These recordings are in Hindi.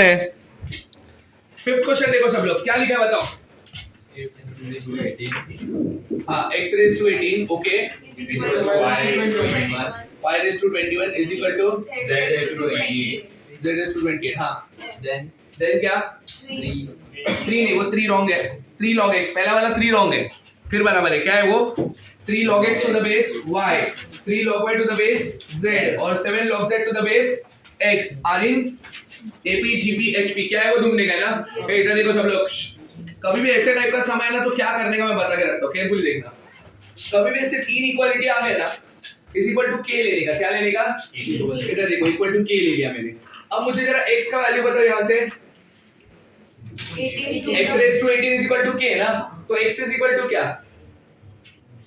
फिफ्थ क्वेश्चन देखो सब लोग, क्या लिखा है बताओ। हाँ, x raised to 18 okay, y raised to 21 is equal to z raised to 28 हाँ, then क्या 3 नहीं, वो 3 रॉन्ग है, 3 log x, पहला वाला 3 रॉन्ग है, फिर बराबर है, क्या है वो 3 log x to the base y, 3 log y to the base z और 7 log z to the base x are in AP GP HP। क्या है वो ढूंढने का है ना। इधर देखो सब लोग, कभी भी ऐसे टाइप का समय है ना तो क्या करने का मैं बता के रखता हूँ, केयरफुली देखना। कभी भी ऐसे 3 इक्वालिटी आ गए ना, इज इक्वल टू k लेने का, क्या लेने का, इधर देखो इक्वल टू k ले लिया मैंने। अब मुझे जरा x का वैल्यू बताओ, यहाँ से x raise to 18 is equal to k ना, तो x इज इक्वल टू क्या,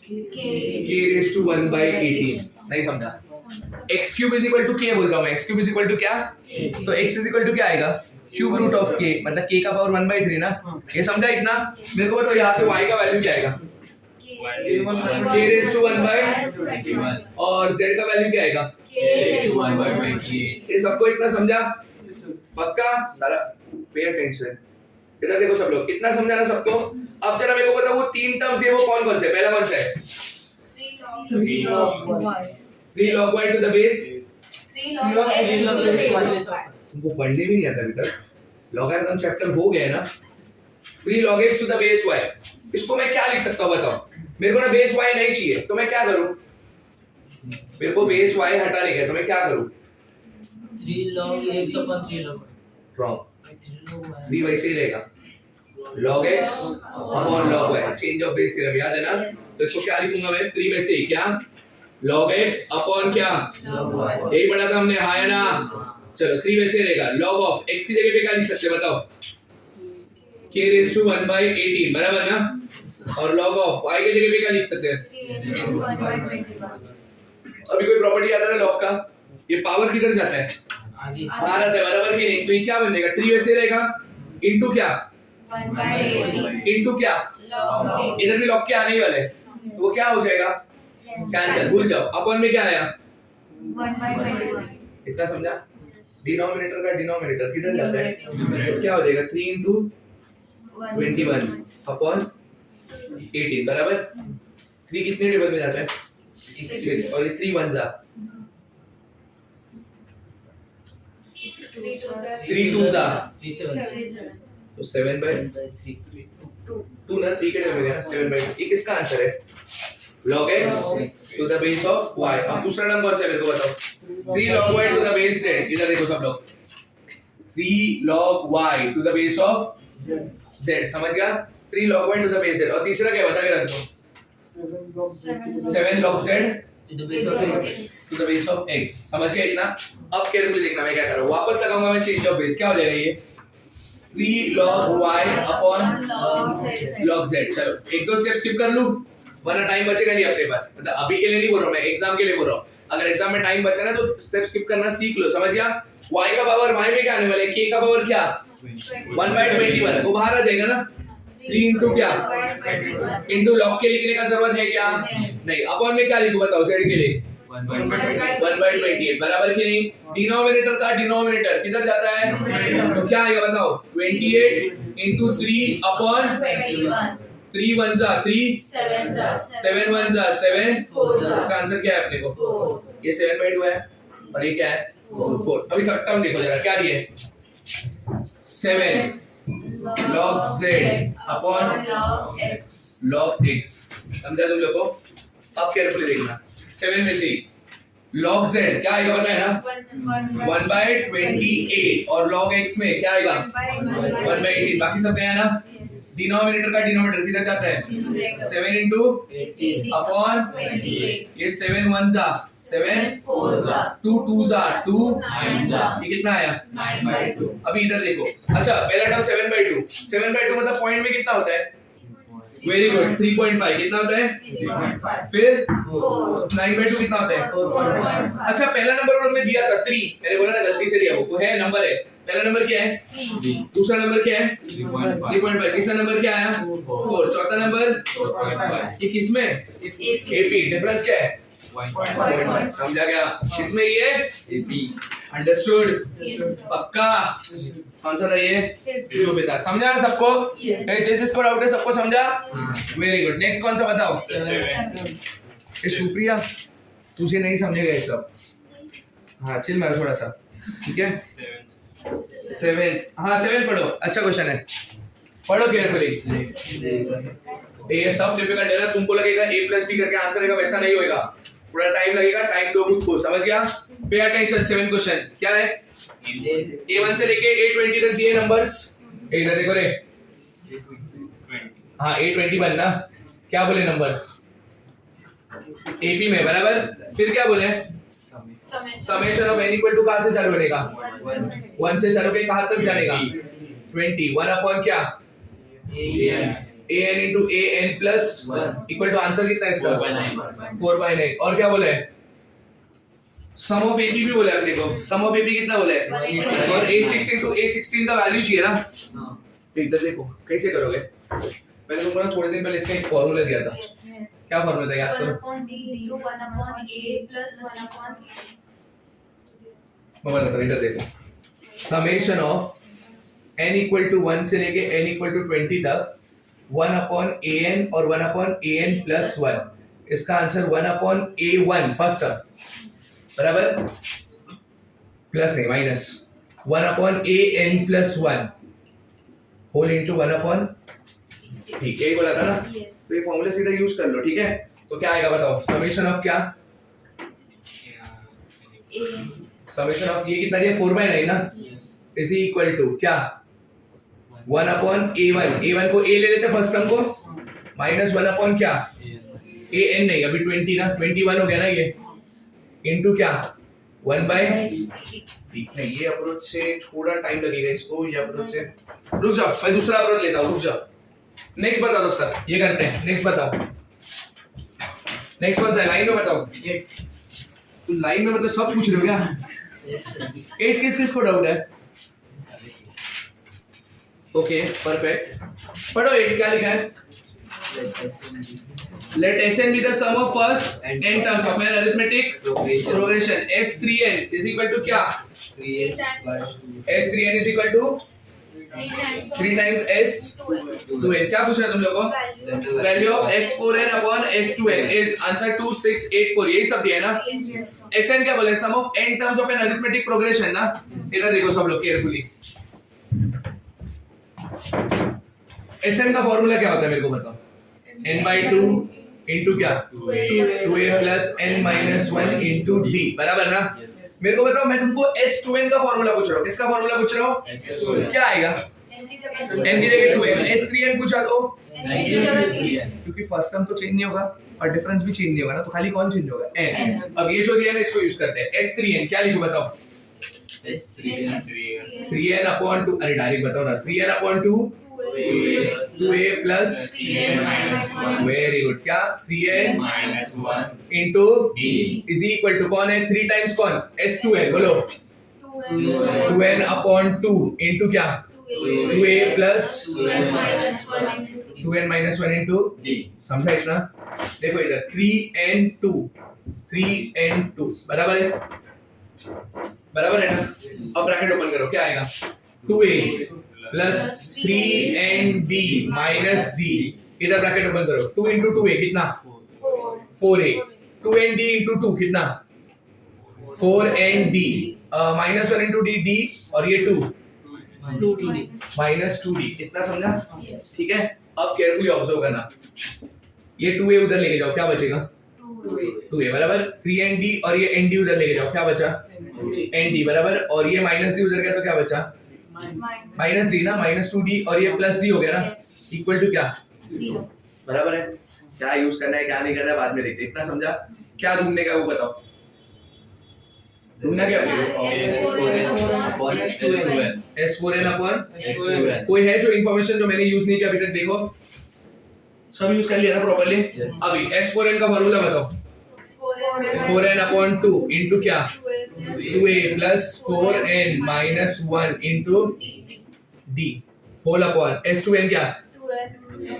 k रेज़ टू 1 by 18। नहीं समझा, x cube is equal to k बोलता हूं मैं, x cube is equal to क्या, तो x इज इक्वल टू क्या आएगा, क्यूब रूट ऑफ k, मतलब k का पावर 1 by 3 ना। ये समझा इतना। मेरे को बताओ यहाँ से y का वैल्यू क्या आएगा, k रेज़ टू 1 by 21 और z का वैल्यू क्या आएगा, k रेज़ टू 1 by 28। ये सबको इतना समझा पक्का, सारा पे अटेंशन। इधर देखो सब लोग, इतना समझा ना सबको। अब जरा मेरे को बताओ वो तीन टर्म्स ये वो कौन कौन से, पहला कौन सा है, 3 log y to the base, 3 log x to the base। तुमको पढ़ने भी नहीं आता अभी तक, लॉगरिथम चैप्टर हो गया है ना। 3 log x to the base y, इसको मैं क्या लिख सकता हूँ बताओ। मेरे को ना बेस y नहीं चाहिए, तो मैं क्या करूँ, मेरे को बेस y हटाने का है, तो मैं क्या करूँ, 3 log x upon 3 log wrong, 3 वैसे ही रहेगा, log x upon log y, change of Bayes theorem याद है ना। तो इसको क्या लिखूंगा मैं, 3 वैसे ही क्या, log x upon क्या, यही पढ़ा था हमने, हाँ है ना। चलो 3 वैसे रहेगा, log of x की जगह पे क्या लिख सकते हैं बताओ, k raised to 1 by 18 बराबर ना, और log of y की जगह पे क्या लिख सकते हैं, अभी कोई प्रॉपर्टी आता है log का, ये पावर किधर जाता है, आगे बाहर आता है बराबर कि नहीं। तो ये क्या बन जाएगा, 3 वैसे रहेगा इनटू क्या, 1 by 18 इनटू क्या, log इधर भी log के आने ही वाले हैं, तो वो क्या हो जाएगा, कैंसिल, भूल जाओ। अपन में क्या आया, 1 by 21। इतना समझा। डिनोमिनेटर का डिनोमिनेटर किधर जाता है, तो क्या हो जाएगा 3 into 21 upon 18 बराबर, 3 कितने टेबल में जाता है, 6 और ये 3 1 जा 3 2 जा, 3 7 तो 7 by 2 ना, 3 के टेबल में गया ना, 7 by 2। ये किसका आंसर है, log x to the base of y। अब दूसरा नाम कौन सा है मेरे को बताओ, 3 log y to the base z। इधर देखो सब लोग, 3 log y to the base of z, समझ गया, 3 log y to the base z। और तीसरा क्या बता के रख दो, 7 log z to the base of x to the base of x, समझ गया इतना। अब केयरफुली देखना मैं क्या कर रहा हूं, वापस लगाऊंगा मैं चेंज ऑफ बेस, क्या हो जाएगा ये 3 log y upon log z। चलो एक दो स्टेप स्किप कर लूं, वरना टाइम बचेगा नहीं अपने पास, मतलब अभी के लिए नहीं बोल रहा हूं मैं, एग्जाम के लिए बोल रहा हूं। अगर एग्जाम में टाइम बचा ना तो स्टेप स्किप करना सीख लो, समझ गया। y का पावर y में क्या आने वाला है, k का पावर क्या 1 by 21, वो बाहर आ जाएगा ना, 3 into क्या into log के लिखने का जरूरत है क्या, नहीं। अपॉन में क्या लिखूं बताओ, z के लिए 1 by 28 बराबर कि नहीं। डिनोमिनेटर का डिनोमिनेटर किधर जाता है, तो क्या आएगा बताओ, 28 into 3 upon 3 1 जा 3, 7 1 जा 7, इसका आंसर क्या है अपने को, ये 7 by 2 है और ये क्या है 4। अभी थर्ड टर्म देखो जरा, क्या दिए 7 log z upon log x, समझा तुम लोगों को। अब केयरफुली देखना, 7 में से log z क्या आएगा पता है ना, 1 by 28 और log x में क्या आएगा 1 by 18, बाकी सब क्या है ना। डिनोमिनेटर का डिनोमिनेटर किधर जाता है, 7 into 18 अपॉन 28, ये 7 1 जा 7, 4 जा 2 2 जा 2, 9 जा, ये कितना आया 9 by 2। अभी इधर देखो, अच्छा पहला टर्म 7 by 2, 7 by 2 मतलब पॉइंट में कितना होता है, वेरी गुड 3.5 कितना होता है, 3.5 फिर 4 9 by 2 कितना होता है, 4.5। अच्छा पहला नंबर उन्होंने दिया था 3, मैंने बोला ना गलती से दिया, वो है नंबर है। पहला नंबर क्या है, दूसरा नंबर क्या है 3.5, तीसरा नंबर क्या आया 4, चौथा नंबर 4.5। ये किसमें एपी, डिफरेंस क्या है 1.1 समझा क्या? इसमें ये अंडरस्टूड पक्का? कौन सा था ये? जो भी था, समझा ना सबको? जिसको डाउट है सबको समझा? Very good. नेक्स्ट कौन सा बताओ? ये सुप्रिया तुझे नहीं समझेगा ये सब। हाँ चिल मारो थोड़ा सा, ठीक है? 7 हाँ 7 पढ़ो, अच्छा क्वेश्चन है, पढ़ो केयरफुली। ये सब डिफिकल्ट है ना, तुमको लगेगा a प्लस बी करके आंसर आएगा, वैसा नहीं होएगा, पूरा टाइम लगेगा, टाइम दो खुद को, समझ गया? Pay attention. 7 क्वेश्चन क्या है? A1 से लेके A20 तक दिए नंबर्स, इधर देखो रे। हाँ A20 बनना, क्या बोले नंबर्स? AP में, बराबर? फिर क्या बोले? Summation of n equal to कहां से चालू बनेगा? 1 से चालू के कहां तक जानेगा? 20 1 अपॉन क्या? an into an plus 1 equal to answer कितना है इसका? 4/9। और क्या बोले? सम ऑफ AP भी बोले अपने को, सम ऑफ AP कितना बोले? और a6 into a16 का वैल्यू चाहिए ना? इधर देखो कैसे करोगे, मैंने तुमको ना थोड़े दिन पहले इसका एक फॉर्मूला दिया था, क्या फॉर्मूला था याद करो? 1/d 1/a+1/e। इधर देखो, summation of n equal to 1 से लेके n इक्वल टू 20 तक 1/an और 1/an प्लस 1, इसका आंसर 1/a1 फर्स्ट टर्म, बराबर? प्लस नहीं minus 1/an plus 1 whole into 1/, ठीक है, यही बोला था ना? तो ये फॉर्मूला सीधा यूज कर लो, ठीक है? तो क्या आएगा बताओ? समेशन ऑफ क्या? समेशन ऑफ ये कितना दिया? 4/9 ना, इज इक्वल टू क्या? 1/a1, a1 को a ले लेते फर्स्ट टर्म को, माइनस 1 अपॉन क्या? an नहीं, अभी 20 ना, 21 हो गया ना ये, इनटू क्या? 1/, नहीं ये अप्रोच से थोड़ा टाइम लगेगा इसको, ये अप्रोच से रुक जाओ, मैं दूसरा अप्रोच लेता हूँ, रुक जाओ। नेक्स्ट बताओ दोस्तों, ये करते हैं, नेक्स्ट बताओ, नेक्स्ट कौन सा है? लाइन में बताओ। तो लाइन में मतलब सब पूछ रहे हो क्या? 8 किस को डाउट है? ओके परफेक्ट, पढ़ो 8 क्या लिखा है? Let Sn be the sum of first n terms of an arithmetic progression. S3n is equal to क्या? S3n is equal to 3 times S2n. क्या पूछ रहे तुम लोगों को? Value of S4n upon S2n is answer 2684, यही सब दिया है ना? Sn क्या बोले? Sum of n terms of an arithmetic progression ना? इधर देखो सब लोग केयरफुली। Sn का फॉर्मूला क्या होता है मेरे को बताओ? n/2 इंटू क्या? 2a plus n minus 1 into d, बराबर ना? मेरे को बताओ, मैं तुमको S2n का फॉर्मूला पूछ रहा हूँ, किसका फॉर्मूला पूछ रहा हूँ? क्या आएगा? n की जगह 2a, S3n पूछा तो क्योंकि फर्स्ट टर्म तो चेंज नहीं होगा और डिफरेंस भी चेंज नहीं होगा ना, तो खाली कौन चेंज होगा? n। अब ये जो दिया है ना इसको यूज करते हैं, S3n क्या लिखूं बताओ? 3n अपॉन 2, अरे डायरेक्ट बताओ ना, 3n upon 2 2a plus very good, क्या? 3n minus 1 into is equal to कौन है? 3 टाइम्स कौन? S2n, बोलो 2n अपॉन 2 इंटू क्या? 2a plus 2n minus 1 into d, समझा इतना? देखो इधर 3n2 बराबर है, बराबर है ना? अब ब्रैकेट ओपन करो, क्या आएगा? 2a plus 3nd minus d, इधर ब्रैकेट ओपन करो, 2 इंटू 2a कितना? 4a, 2nd इंटू 2 कितना? 4nd, माइनस 1 इंटू d, और ये 2 माइनस 2d, इतना समझा? ठीक है, अब केयरफुली ऑब्जर्व करना, ये 2a उधर लेके जाओ, क्या बचेगा? 2a बराबर, 3nd और ये nd उधर लेके जाओ, क्या बचा? nd बराबर, और ये माइनस d उधर गया तो क्या बचा? माइनस डी ना, माइनस 2d और ये प्लस d हो गया ना, इक्वल टू क्या? 0, बराबर है? क्या यूज करना है क्या नहीं करना है बाद में देखते, इतना समझा? क्या ढूंढने का वो बताओ, ढूंढना क्या है? S4n अपॉन कोई है जो इंफॉर्मेशन जो मैंने यूज नहीं किया अभी तक? देखो सब यूज कर लिया ना प्रॉपर्ली। अभी S4n का फॉर्मूला बताओ। 4n अपॉन 2 इंटू क्या? 2a plus 4n minus 1 into d whole upon S2n क्या?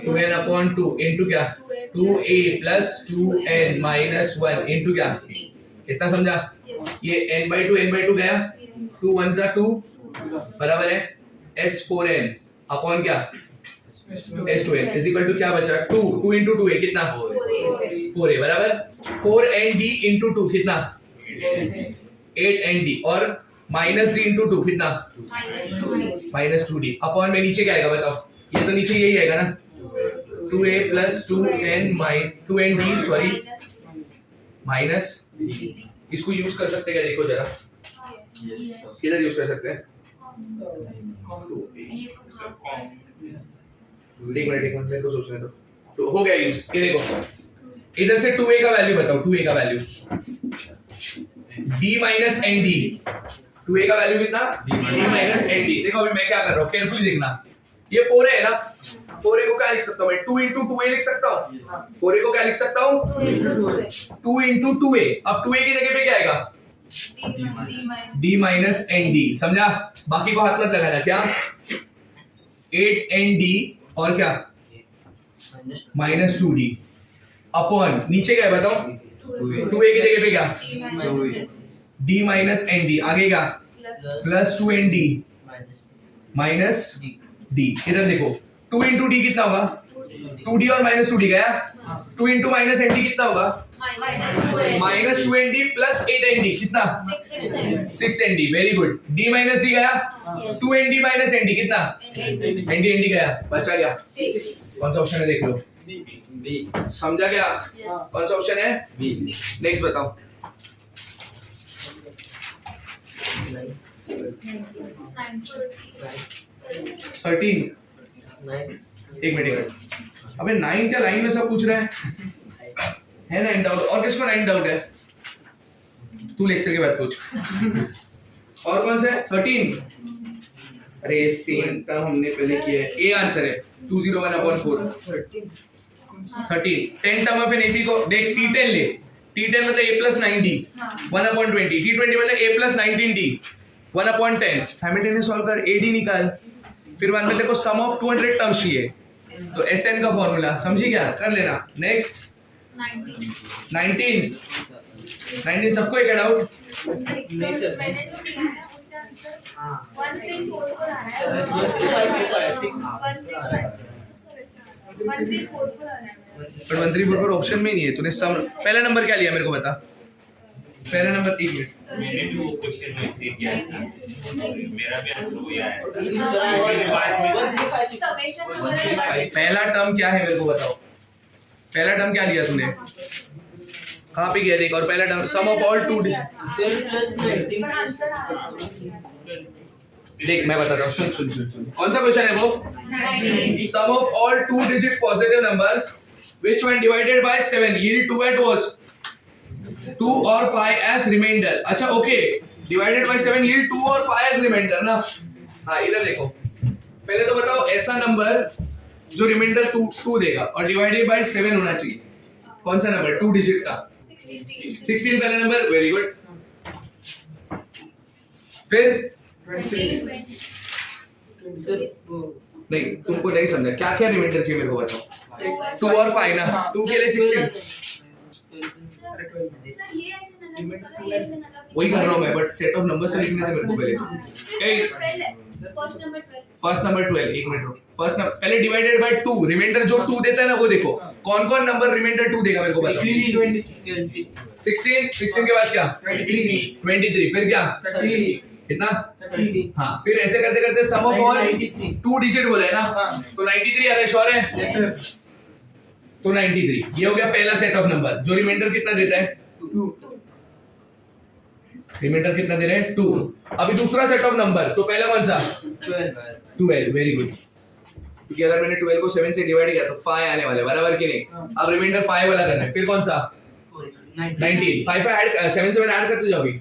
2n अपॉन 2 इंटू क्या 2a plus 2n minus 1 into क्या इतना समझा ये n/2 गया 2 1 जा 2 बराबर है s4n अपॉन क्या s2n इज इक्वल टू क्या बचा 2 इंटू 2a कितना 4a बराबर 4nd इंटू 2 कितना 8nd और माइनस d इंटू 2 कितना माइनस 2d अपॉन में नीचे क्या आएगा बताओ ये तो नीचे यही आएगा ना 2a plus 2nd sorry minus इसको यूज कर सकते हैं क्या देखो जरा किधर यूज कर सकते हैं एक मिनट मेरे को सोचने दो तो हो गया यूज ये देखो इधर से 2a का वैल्यू बताओ 2a का value d minus nd 2a का वैल्यू कितना d माइनस nd देखो अभी मैं क्या कर रहा हूँ केयरफुली देखना ये 4a है ना 4a को क्या लिख सकता हूँ मैं 2 इंटू 2a लिख सकता हूँ 4a को क्या लिख सकता हूँ 2 इंटू 2a अब 2a की जगह पे क्या आएगा d माइनस nd समझा बाकी को हाथ मत लगाना क्या 8nd और क्या माइनस 2d अपॉन नीचे क्या है बताओ 2a की जगह पे क्या d माइनस nd आगे क्या प्लस 2nd माइनस d इधर देखो 2 इंटू d कितना होगा 2d और माइनस 2d गया 2 इंटू माइनस nd कितना होगा माइनस 2nd प्लस 8nd कितना 6nd very good d minus d गया 2nd माइनस nd कितना nd गया बचा गया कौन सा ऑप्शन है देख लो बी समझा क्या कौन सा ऑप्शन है बी नेक्स्ट बताओ थर्टीन एक मिनट अबे 9 क्या लाइन में सब पूछ रहा है ना डाउट और किसको 9 डाउट है तू लेक्चर के बाद पूछ और कौन सा है 13 अरे सेम का हमने पहले किया है ए आंसर है 201/4 13 10 टर्म ऑफ एन एपी को देख T10 ले T10 मतलब a plus 9d 1/20 T20 मतलब a plus 19d 1/10 simultaneous solve कर ad निकाल फिर बाद में तेरे को सम ऑफ 200 टर्म्स चाहिए तो SN का फॉर्मूला समझी क्या कर लेना नेक्स्ट 19 सबको एक डाउट मैंने जो किया है उससे आंसर 1344 आ रहा है 1344 आ रहा है पर 1344 ऑप्शन में नहीं है तूने सम पहला नंबर क्या लिया मेरे को बता पहला नंबर 1 मिनट मैंने भी वो क्वेश्चन में से किया था मेरा भी आंसर वही आया समेशन वगैरह पहला टर्म क्या है मेरे को बताओ पहला टर्म क्या लिया तूने कहाँ पे गया देख और पहला term sum of all two पर आंसर आ रहा है देख मैं बताता हूँ सुन कौन सा क्वेश्चन है वो sum of all two digit positive numbers which when divided by 7 yield 2 at was 2 और 5 as remainder अच्छा ओके डिवाइडेड बाय 7 yield 2 और 5 as remainder ना हाँ इधर देखो पहले तो बताओ ऐसा नंबर जो रिमाइंडर 2 देगा और डिवाइडेड बाय 7 होना चाहिए कौन सा नंबर 2 डिजिट का 16 पहला नंबर वेरी गुड फिर नहीं तुमको नहीं समझा क्या क्या रिमाइंडर चाहिए मेरे को बताओ 2 और 5 ना 2 के लिए 16 सर ये ऐसे नंबर करो ये ऐसे नंबर वही कर रहा हूँ मैं बट सेट ऑफ नंबर्स लिखने थे मेरे को पहले फर्स्ट नंबर 12 एक मिनट रुक फर्स्ट नंबर पहले डिवाइडेड बाय 2 रिमाइंडर जो 2 देता है ना वो देखो कौन कौन नंबर रिमाइंडर 2 देगा मेरे को बताओ 16 के बाद क्या 23 फिर क्या कितना हाँ फिर ऐसे करते करते सम ऑफ ऑल 2 डिजिट बोला है ना तो 93 आ रहा है श्योर है तो 93 ये हो गया पहला सेट ऑफ नंबर जो रिमाइंडर कितना देता है 2 रिमाइंडर कितना दे रहे हैं 2 अभी दूसरा सेट ऑफ नंबर तो पहला कौन सा 12 वेरी गुड क्योंकि अगर मैंने 12 को 7 से डिवाइड किया तो 5 आने वाले बराबर कि नहीं अब रिमाइंडर 5 वाला करना है फिर कौन सा 19 5 ऐड 7 से ऐड करते जाओगे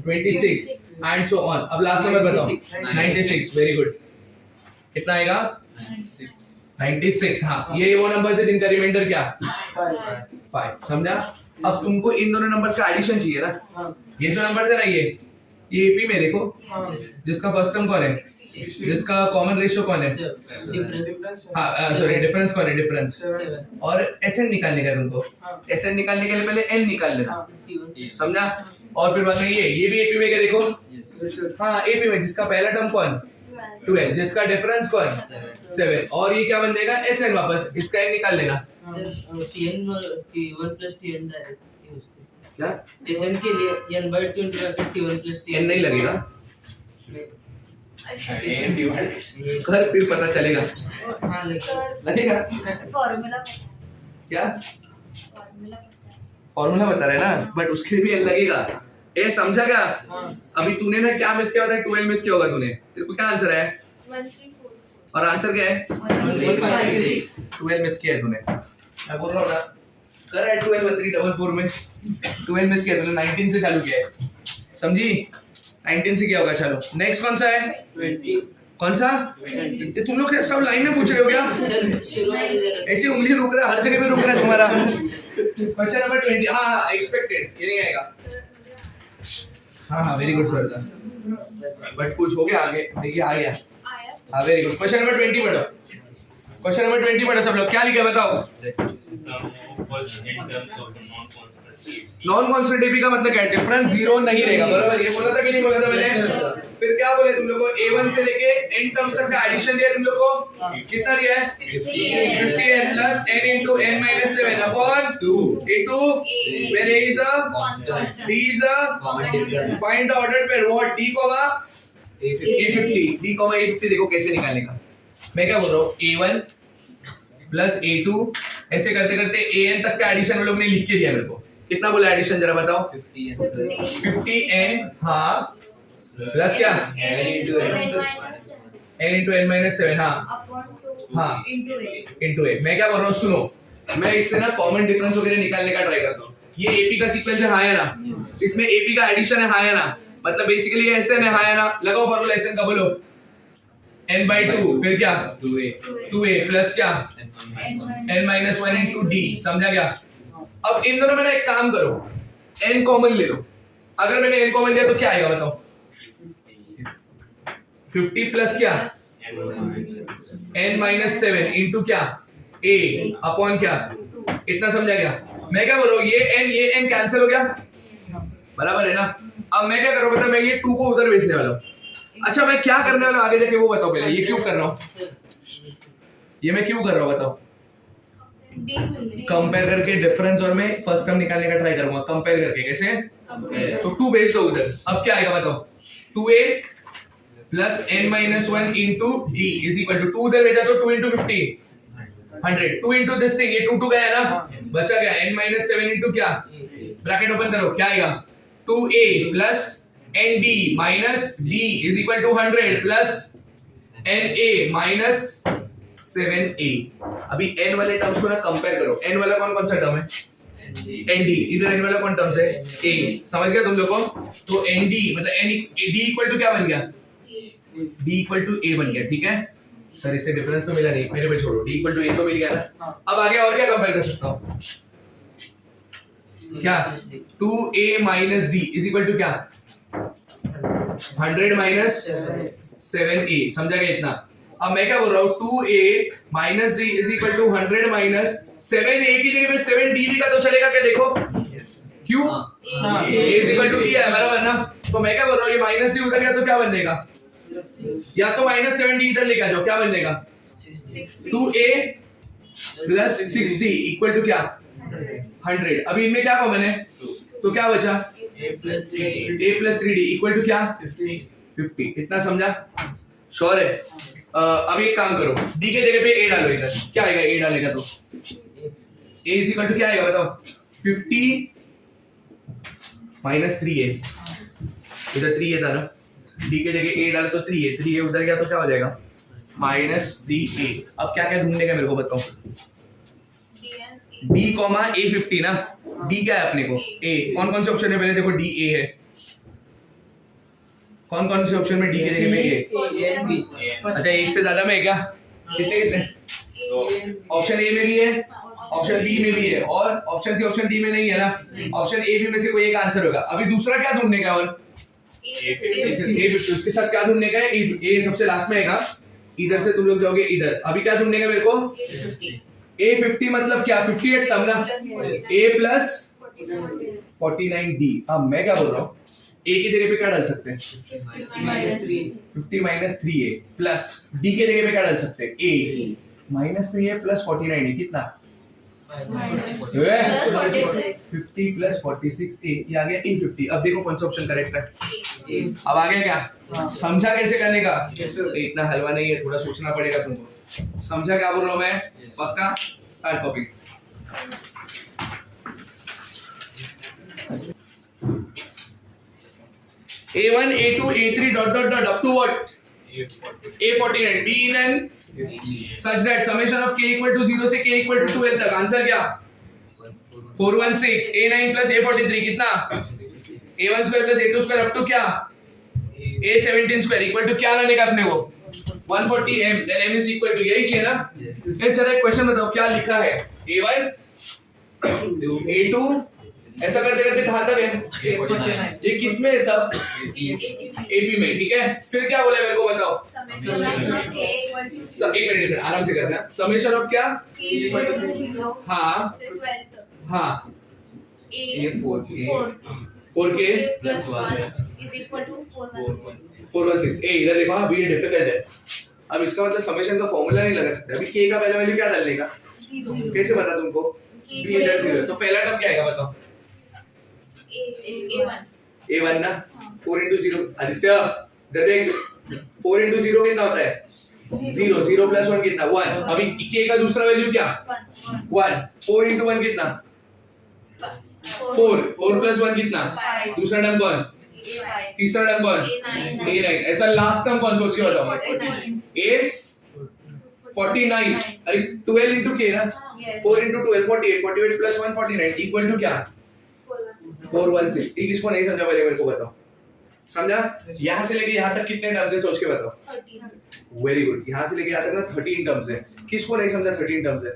26 एंड सो ऑन अब लास्ट नंबर बताओ 96 वेरी गुड कितना आएगा 96 हाँ ये वो नंबर है जिनका रिमाइंडर क्या 5 समझा अब तुमको इन दोनों नंबर्स का एडिशन चाहिए ना ये जो नंबर्स है ना ये ये एपी में देखो, जिसका फर्स्ट टर्म कौन है, जिसका कॉमन रेशियो कौन है, डिफरेंस हाँ सॉरी डिफरेंस कौन है, डिफरेंस। 7 और एसएन निकालने का है तुमको, एसएन निकालने के लिए पहले एन निकाल लेना, समझा। और फिर बाद में ये भी एपी में क्या देखो, हाँ एपी में जिसका पहला टर्म कौन 12, जिसका डिफरेंस कौन 7, और ये क्या बन जाएगा एसएन, वापस इसका एन निकाल लेना। tn t1 plus tn direct क्या एसएन के लिए n by 2 into bracket t1 plus tn n नहीं लगेगा, एन डिवाइड कर फिर पता चलेगा, हाँ लगेगा फॉर्मूला क्या, फॉर्मूला फॉर्मूला बता रहे हैं ना, बट उसके लिए भी एन लगेगा। ए समझा क्या, अभी तूने ना क्या मिस किया होता है, 12 मिस किया होगा तूने, तेरे को क्या आंसर है, 1344 और आंसर क्या है 156 12 मिस किया है तूने, मैं बोल रहा हूँ ना, कर रहा है 12 1344 में 12 मिस किया है तूने, 19 से चालू किया है, समझी, 19 से किया होगा। चलो नेक्स्ट कौन सा है, 20 कौन सा, ये तुम लोग क्या सब लाइन में पूछ रहे हो क्या, शुरू वाली ऐसे उंगली रुक रहा है, हर जगह पे रुक रहा है तुम्हारा। क्वेश्चन नंबर 20, हाँ एक्सपेक्टेड, ये नहीं आएगा, हाँ वेरी गुड सर, बट कुछ हो गया आगे, देखिए आ गया, आया हाँ वेरी गुड। क्वेश्चन नंबर 20 पढ़ो, क्वेश्चन नंबर 20 पढ़ो सब लोग, क्या लिखा है बताओ। Sum of n terms of non constant non constant AB का मतलब क्या है, डिफरेंस जीरो नहीं रहेगा, बराबर, ये बोला था कि नहीं बोला था मैंने। फिर क्या बोले तुम लोग को, a1 से लेके n टर्म्स तक का एडिशन दिया तुम लोग को, कितना दिया है 50n plus n into n minus 7 upon 2 into where a is a d is a find the ordered pair what d comma a50, d comma a50 देखो कैसे निकालने का, मैं क्या बोल रहा हूँ a1 प्लस a2 ऐसे करते करते an तक का एडिशन वो लोग ने लिख के दिया मेरे को, कितना बोला एडिशन जरा बताओ, 50n हाँ प्लस क्या n into n minus 7 हाँ हाँ into a। मैं क्या बोल रहा हूँ सुनो, मैं इससे ना कॉमन डिफरेंस वगैरह निकालने का ट्राई करता हूँ। ये एपी का सीक्वेंस है हाँ या ना, इसमें एपी का एडिशन है हाँ या ना, मतलब बेसिकली एसएन है हाँ या ना, लगाओ फॉर्मूला एसएन का बोलो, n by 2 फिर क्या 2a प्लस क्या n minus 1 into d, समझा क्या। अब इन दोनों में ना एक काम करो, n कॉमन ले लो, अगर मैंने n कॉमन लिया तो क्या आएगा बताओ, 50 प्लस क्या n minus 7 into क्या a अपॉन क्या, इतना समझा क्या। मैं क्या बोल रहा हूँ, ये n कैंसिल हो गया, बराबर है ना। अब मैं क्या कर रहा हूँ पता, मैं ये 2 को उधर भेजने वाला हूँ। अच्छा मैं क्या करने वाला हूँ आगे जाके वो बताओ, पहले ये क्यों कर रहा हूँ, ये मैं क्यों कर रहा हूँ बताओ, कंपेयर करके डिफरेंस और मैं फर्स्ट टर्म निकालने का ट्राई करूंगा, कंपेयर करके कैसे, तो 2 भेज दो उधर, अब क्या आएगा बताओ, 2a plus n minus 1 into d is equal to 2 उधर भेजा तो 2 into 50 100, 2 into this thing, ये 2 गया ना, बचा क्या n minus 7 into क्या, ब्रैकेट ओपन करो, क्या आएगा 2a plus nd minus d is equal to 100 plus na minus 7a। अभी n वाले टर्म्स को ना कंपेयर करो, n वाला कौन कौन सा टर्म है nd, इधर n वाला कौन टर्म्स है a, समझ गया तुम लोग को। तो nd मतलब n d इक्वल टू क्या बन गया, d इक्वल टू a बन गया, ठीक है सर, इससे डिफरेंस तो मिला नहीं, मेरे पे छोड़ो, d इक्वल टू a तो मिल गया ना। अब आगे और क्या कंपेयर कर सकता हूँ, क्या 2a minus d is equal to क्या 100 minus 7a, समझा गया इतना। अब मैं क्या बोल रहा हूँ 2a minus d is equal to 100 minus 7a की जगह पे 7d लिखा तो चलेगा क्या, देखो क्यों a is equal to d है बराबर ना। तो मैं क्या बोल रहा हूँ, ये माइनस डी उधर गया तो क्या बन जाएगा, या तो माइनस 7d इधर लेके आ जाओ, क्या बन जाएगा 2a plus 6d equal to क्या 100। अभी इनमें क्या कॉमन है, तो क्या बचा a plus 3d a plus 3d equal to क्या 50, इतना समझा, श्योर है। अब एक काम करो, d के जगह पे a डालो इधर, क्या आएगा a डालेगा तो a इज इक्वल टू क्या आएगा बताओ 50 माइनस 3a, इधर 3a था ना, d के जगह a डालो तो 3a उधर गया तो क्या हो जाएगा माइनस 3a। अब क्या क्या ढूंढने का मेरे को बताओ, d कॉमा a50 ना, d क्या है अपने को a, कौन कौन से ऑप्शन है पहले देखो d a है, कौन कौन से ऑप्शन में d के जगह पे a है, अच्छा एक से ज्यादा में है क्या, कितने कितने, ऑप्शन a में भी है, ऑप्शन बी में भी है, और ऑप्शन सी ऑप्शन डी में नहीं है ना, ऑप्शन ए बी में से कोई एक आंसर होगा। अभी दूसरा क्या ढूंढने का, और A50 उसके साथ क्या ढूंढने का है? A सबसे लास्ट में आएगा, इधर से तुम लोग जाओगे इधर। अभी क्या ढूंढने का मेरे को? A50 मतलब क्या? 58 टर्म ना, A प्लस 49D। अब मैं क्या बोल रहा हूँ, A की जगह पे क्या डाल सकते हैं? 50 माइनस 3A प्लस D के जगह पे क्या डाल सकते हैं? A minus 3A plus 49A कितना? 50 प्लस 46A, ये आ गया A50। अब देखो कौन सा ऑप्शन करेक्ट है। अब आ गया क्या? समझा कैसे करने का? इतना हलवा नहीं है, थोड़ा सोचना पड़ेगा तुमको। समझा क्या बोल रहा हूँ मैं? पक्का? Start कॉपिंग। A1, A2, A3 dot dot dot up to what? A49 be in and such that summation of k equal to 0 से k equal to 12 तक। आंसर क्या? 416। A9 plus A43 कितना? A1 square plus A2 square up to क्या? A17 square equal to क्या लाने का अपने को? 140 m, then m is equal to, यही चाहिए ना? फिर चलो एक क्वेश्चन बताओ, क्या लिखा है? A1, A2, ऐसा करते करते कहाँ तक है? ये किस में है सब? AP में, ठीक है? फिर क्या बोले मेरे को बताओ? एक मिनट आराम से करना। समेशन ऑफ क्या? हाँ हाँ, A4K plus 1 is equal to 416। 416। ए इधर देखो, अभी ये डिफिकल्ट है। अब इसका मतलब समेशन का फॉर्मूला नहीं लगा सकते। अभी k का पहला वैल्यू क्या डालने का? कैसे पता तुमको? b इधर 0, तो पहला टर्म क्या आएगा बताओ? A1 ना, 4 into 0। आदित्य देख, 4 into 0 कितना होता है? 0, 0 plus 1 कितना? 1। अभी k का दूसरा वैल्यू क्या? 1। 4 into 1 कितना? 4। 4 plus 1 कितना? दूसरा टर्म कौन? तीसरा टर्म कौन? A9। ऐसा लास्ट टर्म कौन? सोच के बताओ। A49। अरे 12 into k ना, 4 into 12 48, 48 plus 1 49 equal to क्या? 416। ये किसको नहीं समझा पहले मेरे को बताओ। समझा? यहाँ से लेके यहाँ तक कितने टर्म्स है सोच के बताओ। Very good. यहाँ से लेके यहाँ तक ना 13 टर्म्स है। किसको नहीं समझा 13 टर्म्स है?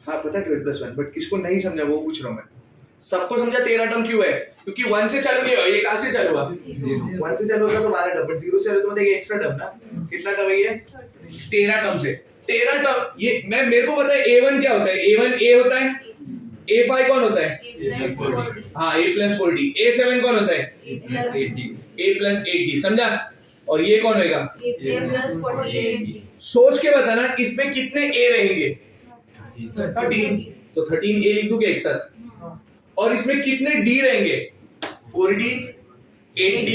हाँ पता है 12 plus 1, बट किसको नहीं समझा वो पूछ रहा हूँ मैं। सबको समझा 13 टर्म क्यों है? क्योंकि 1 से चालू नहीं हुआ, ये कहाँ से चालू हुआ? 1 से चालू होगा तो 12 टर्म, बट 0 से चालू तो मतलब ये एक्स्ट्रा टर्म ना। कितना टर्म है ये? 13 टर्म से 13 टर्म। ये मैं को पता है A1 क्या होता है? A1 A होता है। A5 कौन होता है? हाँ A plus 4D। A7 कौन होता है? A plus 8D। समझा? और ये कौन होगा? सोच के बताना इसमें कितने A रहेंगे? 13। तो 13A लिख दूंगे एक साथ। और इसमें कितने D रहेंगे? 4D, 8D,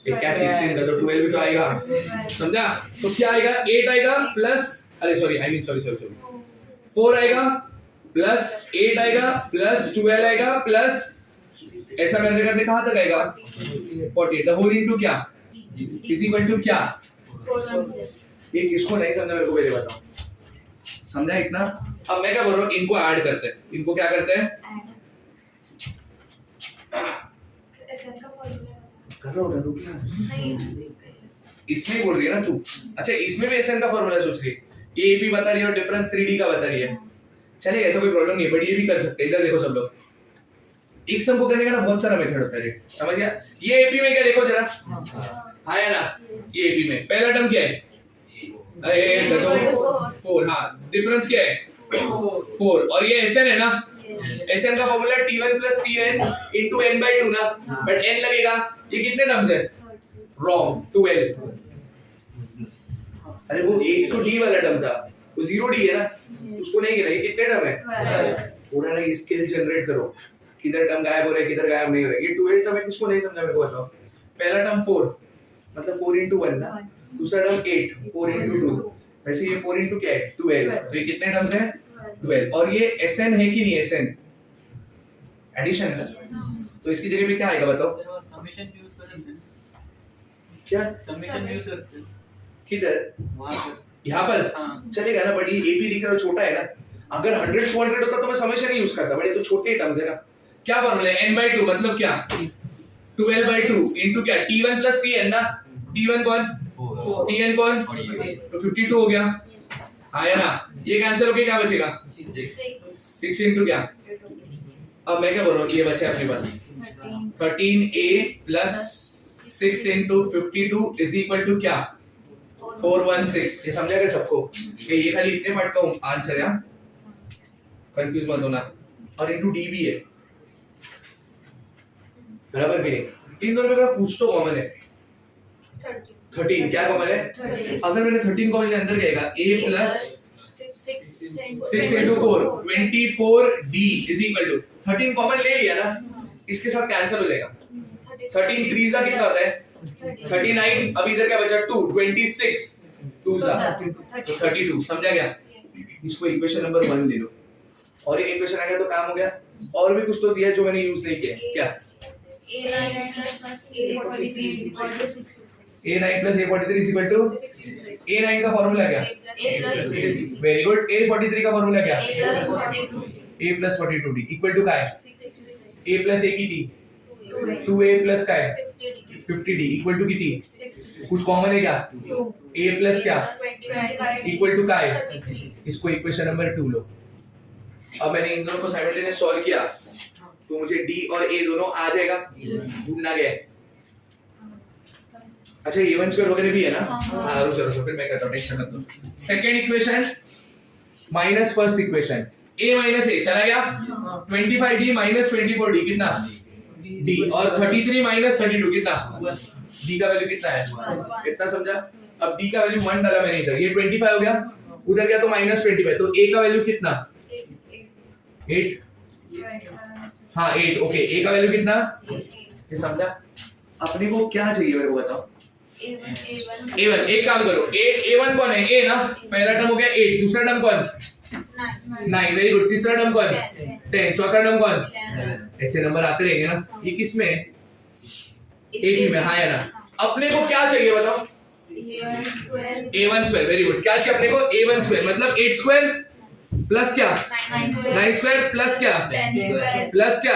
क्या 16 का तो 12 भी तो आएगा। समझा? तो क्या आएगा? 8 आएगा प्लस, अरे सॉरी 4 आएगा प्लस 8 आएगा प्लस 12 आएगा प्लस, ऐसा करते करते कहां तक आएगा? 48। द होल इनटू क्या? इज इक्वल टू क्या? 416। ये किसको नहीं समझा मेरे को पहले बताओ। समझा इतना? अब मैं क्या बोल रहा हूँ, इनको ऐड करते हैं। इनको क्या करते हैं? कर रहा हूँ, रुक ना। इसमें बोल रही है ना तू? अच्छा इसमें भी एसएन का फॉर्मूला सोच रही है। ये एपी बता रही है और डिफरेंस 3डी का बता रही है। चलेगा, ऐसा कोई प्रॉब्लम नहीं है, बट ये भी कर सकते हैं। इधर देखो सब लोग, एक सम को करने का ना बहुत सारा मेथड होता है। समझ गया? ये एपी में क्या देखो जरा, हाँ है ना? ये एपी में पहला टर्म क्या है? अरे देखो 4। हाँ डिफरेंस क्या है? 4। और ये एसएन है ना? एसएन का फॉर्मूला t1 + tn * n/2 ना, बट n लगेगा। ये कितने टर्म्स है? रॉन्ग, 12। अरे वो एक तो d वाला टर्म था, वो 0d है ना, उसको नहीं गिना। ये कितने टर्म है? थोड़ा ना स्केल जनरेट करो, किधर टर्म गायब हो रहा है किधर गायब नहीं हो रहा है। ये 12 टर्म है, किसको नहीं समझा मेरे को बताओ। पहला टर्म 4 मतलब 4 * 1 ना, दूसरा टर्म 8 4 * 2, वैसे ये 4 * क्या है? 12। तो ये कितने टर्म्स हैं? 12। और ये SN है कि नहीं? SN एडिशन है ना, तो इसकी जगह पे क्या आएगा बताओ? समेशन यूज करेंगे। क्या समेशन यूज करते हैं किधर? वहां पर, यहाँ पर हाँ। चलेगा ना, बट ये AP दिख रहा है छोटा है ना। अगर 100 200 होता तो मैं समेशन ही यूज करता, बट ये तो छोटे टर्म्स है ना। क्या फॉर्मूला है? n/2 मतलब क्या? 12/2 इनटू क्या? t1 + tn ना। t1 कौन? 4। tn कौन? तो 52 हो गया, आया ना? ये कैंसिल होके क्या बचेगा? 6 * क्या? अब मैं क्या बोल रहा हूँ, ये बचा है अपने पास 13a plus 6 into 52 is equal to क्या 416। ये समझा क्या सबको? ये खाली इतने पार्ट का आंसर है, कंफ्यूज मत होना। और इंटू डी भी है, बराबर भी नहीं। इन दोनों में का कुछ तो कॉमन है। 13 क्या कॉमन है? अगर मैंने 13 कॉमन अंदर क्या आएगा, a plus 6 into 4 24d is equal to 13 common ले लिया ना, इसके साथ कैंसिल हो जाएगा। 13 3 सा कितना होता है 39। अब इधर क्या बचा 2 26 2 सा 32। समझा क्या? इसको इक्वेशन नंबर 1 ले लो, और ये इक्वेशन आ गया तो काम हो गया। और भी कुछ तो दिया है जो मैंने यूज नहीं किया, क्या a9 plus a43 is equal to 66. a9 plus a43 is equal to a9 का फॉर्मूला क्या? Very good. a43 का फॉर्मूला क्या? a plus 42d equal to क्या है? a plus a की t 2a plus क्या है 50d इक्वल टू कितनी? कुछ कॉमन है क्या? a plus क्या इक्वल टू क्या है? इसको इक्वेशन नंबर 2 लो। अब मैंने इन दोनों को साइमल्टेनियस सॉल्व किया तो मुझे d और a दोनों आ जाएगा, ढूंढना गया। अच्छा a1 स्क्वायर वगैरह भी है ना? हाँ रुको रुको, फिर मैं करता हूँ, टेंशन मत लो। Second equation minus first equation, a minus a चला गया, 25d माइनस 24d कितना? d। और 33 माइनस 32 कितना? d का वैल्यू कितना है? इतना समझा? अब d का वैल्यू 1 डाला मैंने इधर, ये 25 हो गया, उधर गया तो माइनस 25, तो a का वैल्यू कितना? 8। हाँ 8, ओके। a का वैल्यू कितना? ये समझा? अपने को क्या चाहिए मेरे को बताओ? a1। एक काम करो, a1 कौन है? a ना, पहला टर्म हो गया 8, दूसरा टर्म कौन? 9, वेरी गुड। तीसरा टर्म कौन? 10, चौथा टर्म कौन? ऐसे नंबर आते रहेंगे ना। ये किस में है? 8 में, हाँ या ना? अपने को क्या चाहिए बताओ? a1 square, very good. क्या चाहिए अपने को? a1 स्क्वायर मतलब 8 स्क्वायर प्लस क्या 9 स्क्वायर प्लस क्या प्लस क्या,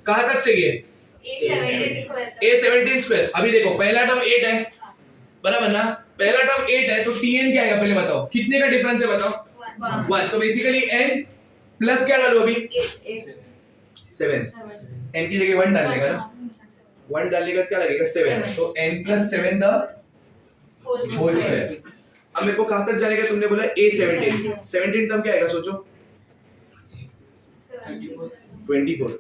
कहाँ तक चाहिए? a17 square. अभी देखो पहला टर्म 8 है, बराबर ना? पहला टर्म 8 है तो tn क्या आएगा पहले बताओ, कितने का डिफरेंस है बताओ? 1। तो बेसिकली n प्लस क्या डालो अभी? 7। n की जगह 1 डाल देगा ना, 1 डालने का क्या लगेगा? 7। तो n plus 7 the whole square. अब मेरे को कहां तक जाने का? तुमने बोला a17, 17 टर्म क्या आएगा सोचो? 24।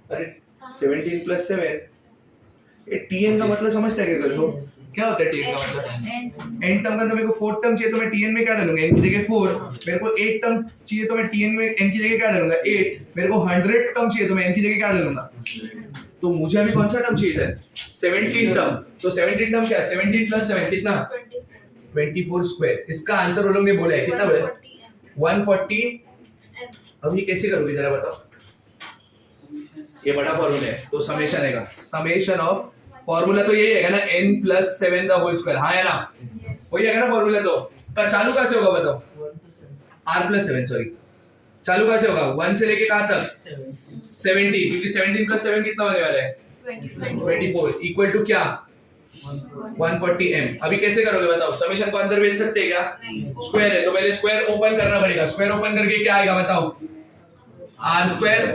अरे 17 प्लस 7, ये tn का मतलब समझते हैं क्या? करो क्या होता है tn का मतलब? n टर्म का तो मेरे को 4 टर्म चाहिए तो मैं tn में क्या डालूंगा? n की जगह 4। मेरे को 8 टर्म चाहिए तो मैं tn में n की जगह क्या डालूंगा? 8। मेरे को 100 टर्म चाहिए तो मैं n की जगह क्या डालूंगा? तो मुझे अभी कौन सा टर्म चाहिए था? 17 टर्म। तो 17 टर्म क्या है? 17 प्लस 7 कितना? 24 स्क्वायर। इसका आंसर वो लोग ने बोला है, कितना बोला? 140। अब ये कैसे करोगे जरा बताओ? ये बड़ा फॉर्मूला है तो समेशन आएगा, समेशन ऑफ, फॉर्मूला तो यही है ना, n plus 7 the whole square, हाँ है ना? वही है ना फॉर्मूला। तो चालू कैसे होगा बताओ? r प्लस 7, सॉरी, चालू कैसे होगा? 1 से लेके कहां तक? 17, क्योंकि 17 प्लस 7 कितना होने वाला है? 24 इक्वल टू क्या? 140m। अभी कैसे करोगे बताओ? समेशन को अंदर भेज सकते हैं क्या? स्क्वायर है तो पहले स्क्वायर ओपन करना पड़ेगा। स्क्वायर ओपन करके क्या आएगा बताओ? r square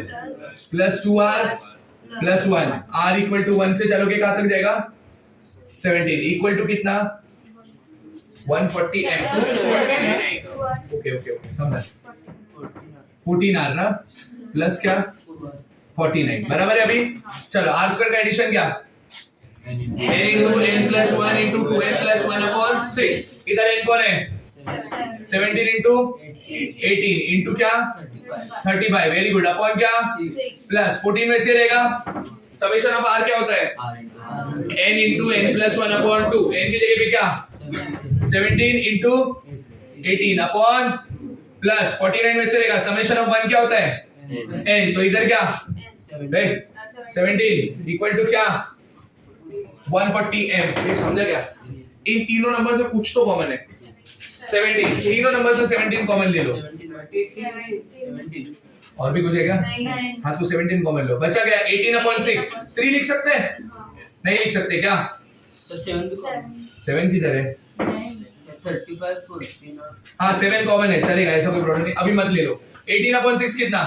plus 2r plus 1, r equal to 1 से चलोगे कहां तक जाएगा? 17 इक्वल टू कितना? 140m। ओके ओके ओके समझ। 14r ना प्लस क्या 49, बराबर है। अभी चलो r स्क्वायर का एडिशन क्या? n into n plus 1 into 2n plus 1 upon 6। इधर n कौन है? 17 into 18 into क्या 35, वेरी गुड, अपॉन क्या प्लस 14 में से रहेगा। समेशन ऑफ r क्या होता है? n into n plus 1 upon 2, n की जगह पे क्या 17 into 18 अपॉन प्लस 49 में से रहेगा। समेशन ऑफ 1 क्या होता है? n। तो इधर क्या 17 इक्वल टू क्या 140m। ये समझा क्या? इन तीनों नंबर से कुछ तो कॉमन है। 17, तीनों नंबर से 17 कॉमन ले लो। और भी कुछ है क्या? हाँ तो 17 कॉमन लो, बचा गया 18/6। 3 लिख सकते हैं? नहीं लिख सकते क्या? 7 किधर है? 35 14। हाँ 7 कॉमन है, चलेगा, ऐसा कोई प्रॉब्लम नहीं। अभी मत ले लो। 18/6 कितना?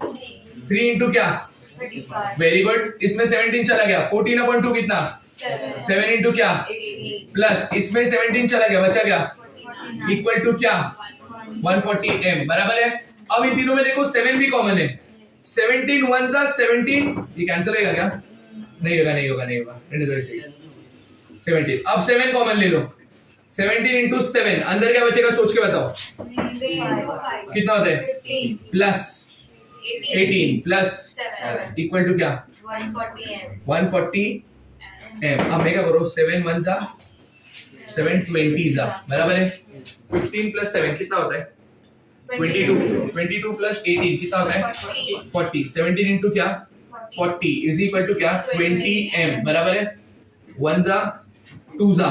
3 इंटू क्या? 35 वेरी गुड। इसमें 17 चला गया, 14/2 कितना? 7 इंटू क्या? 18 प्लस इसमें 17 चला गया, बचा क्या? इक्वल टू क्या? 140 m, बराबर है। अब इन तीनों में देखो 7 भी कॉमन है। 17 1 जा 17, ये कैंसिल होगा क्या? नहीं होगा, नहीं होगा, नहीं होगा, रहने दो ऐसे ही। 17, अब 7 कॉमन ले लो। 17 इंटू 7, अंदर क्या बचेगा सोच के बताओ। 5 कितना होता है? 15 प्लस 18 प्लस 7 इक्वल टू क्या? 140 m 140 m। अब मैं क्या करो, 7 1 जा 7 20 जा, बराबर है। 15 प्लस 7 कितना होता है? 22 22 प्लस 18 कितना होता है? 40 17 इंटू क्या? 40 इज इक्वल टू क्या? 20 m, बराबर है। 1 जा 2 जा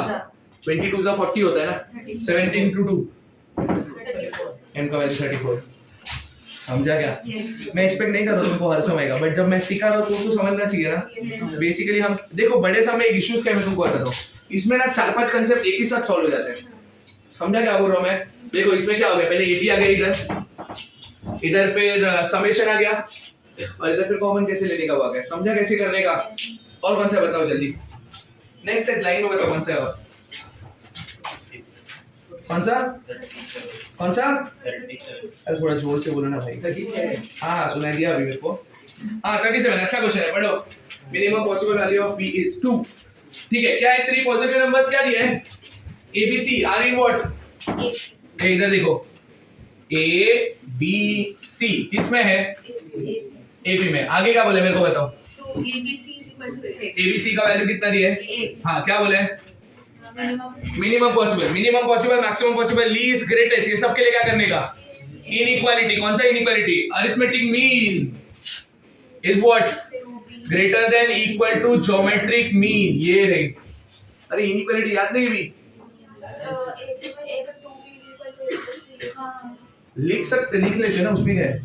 22 जा 40 होता है ना। 17 इंटू 2 m का वैल्यू 34। समझा क्या? मैं एक्सपेक्ट नहीं कर रहा तुमको हर समय का, बट जब मैं सिखा रहा हूँ तुमको समझना चाहिए ना। बेसिकली हम देखो बड़े समय एक इश्यूज क्या मैं तुमको बताता हूँ, इसमें ना 4-5 कंसेप्ट एक ही साथ सॉल्व हो जाते हैं। समझा क्या बोल रहा हूँ मैं? देखो इसमें क्या हो गया, पहले एटी आ गया इधर फिर समेशन आ गया, और इधर फिर कॉमन कैसे लेने का हुआ गया। समझा कैसे करने का? और कौन सा बताओ जल्दी, नेक्स्ट लाइन में बताओ कौन सा है और कौन सा 37 अरे थोड़ा जोर से बोलो ना भाई। 37 हाँ सुनाई दिया अभी मेरे को। हाँ 37, अच्छा क्वेश्चन है, पढ़ो। Minimum possible value of p is 2। ठीक है, क्या है? 3 पॉजिटिव नंबर्स क्या दिए हैं? a b c are in what? ये इधर देखो, a b c किसमें है? a p में। आगे क्या बोले मेरे को बताओ। a b c का वैल्यू कितना दिया है? हाँ क्या बोले? Minimum possible, maximum possible, least greatest, ये सब के लिए क्या करने का? इनइक्वालिटी। कौन सा inequality? Arithmetic mean is what? Greater than equal to geometric mean. ये रही। अरे इनइक्वालिटी याद नहीं भी? लिख सकते, लिख लेते ना, उसमें क्या है?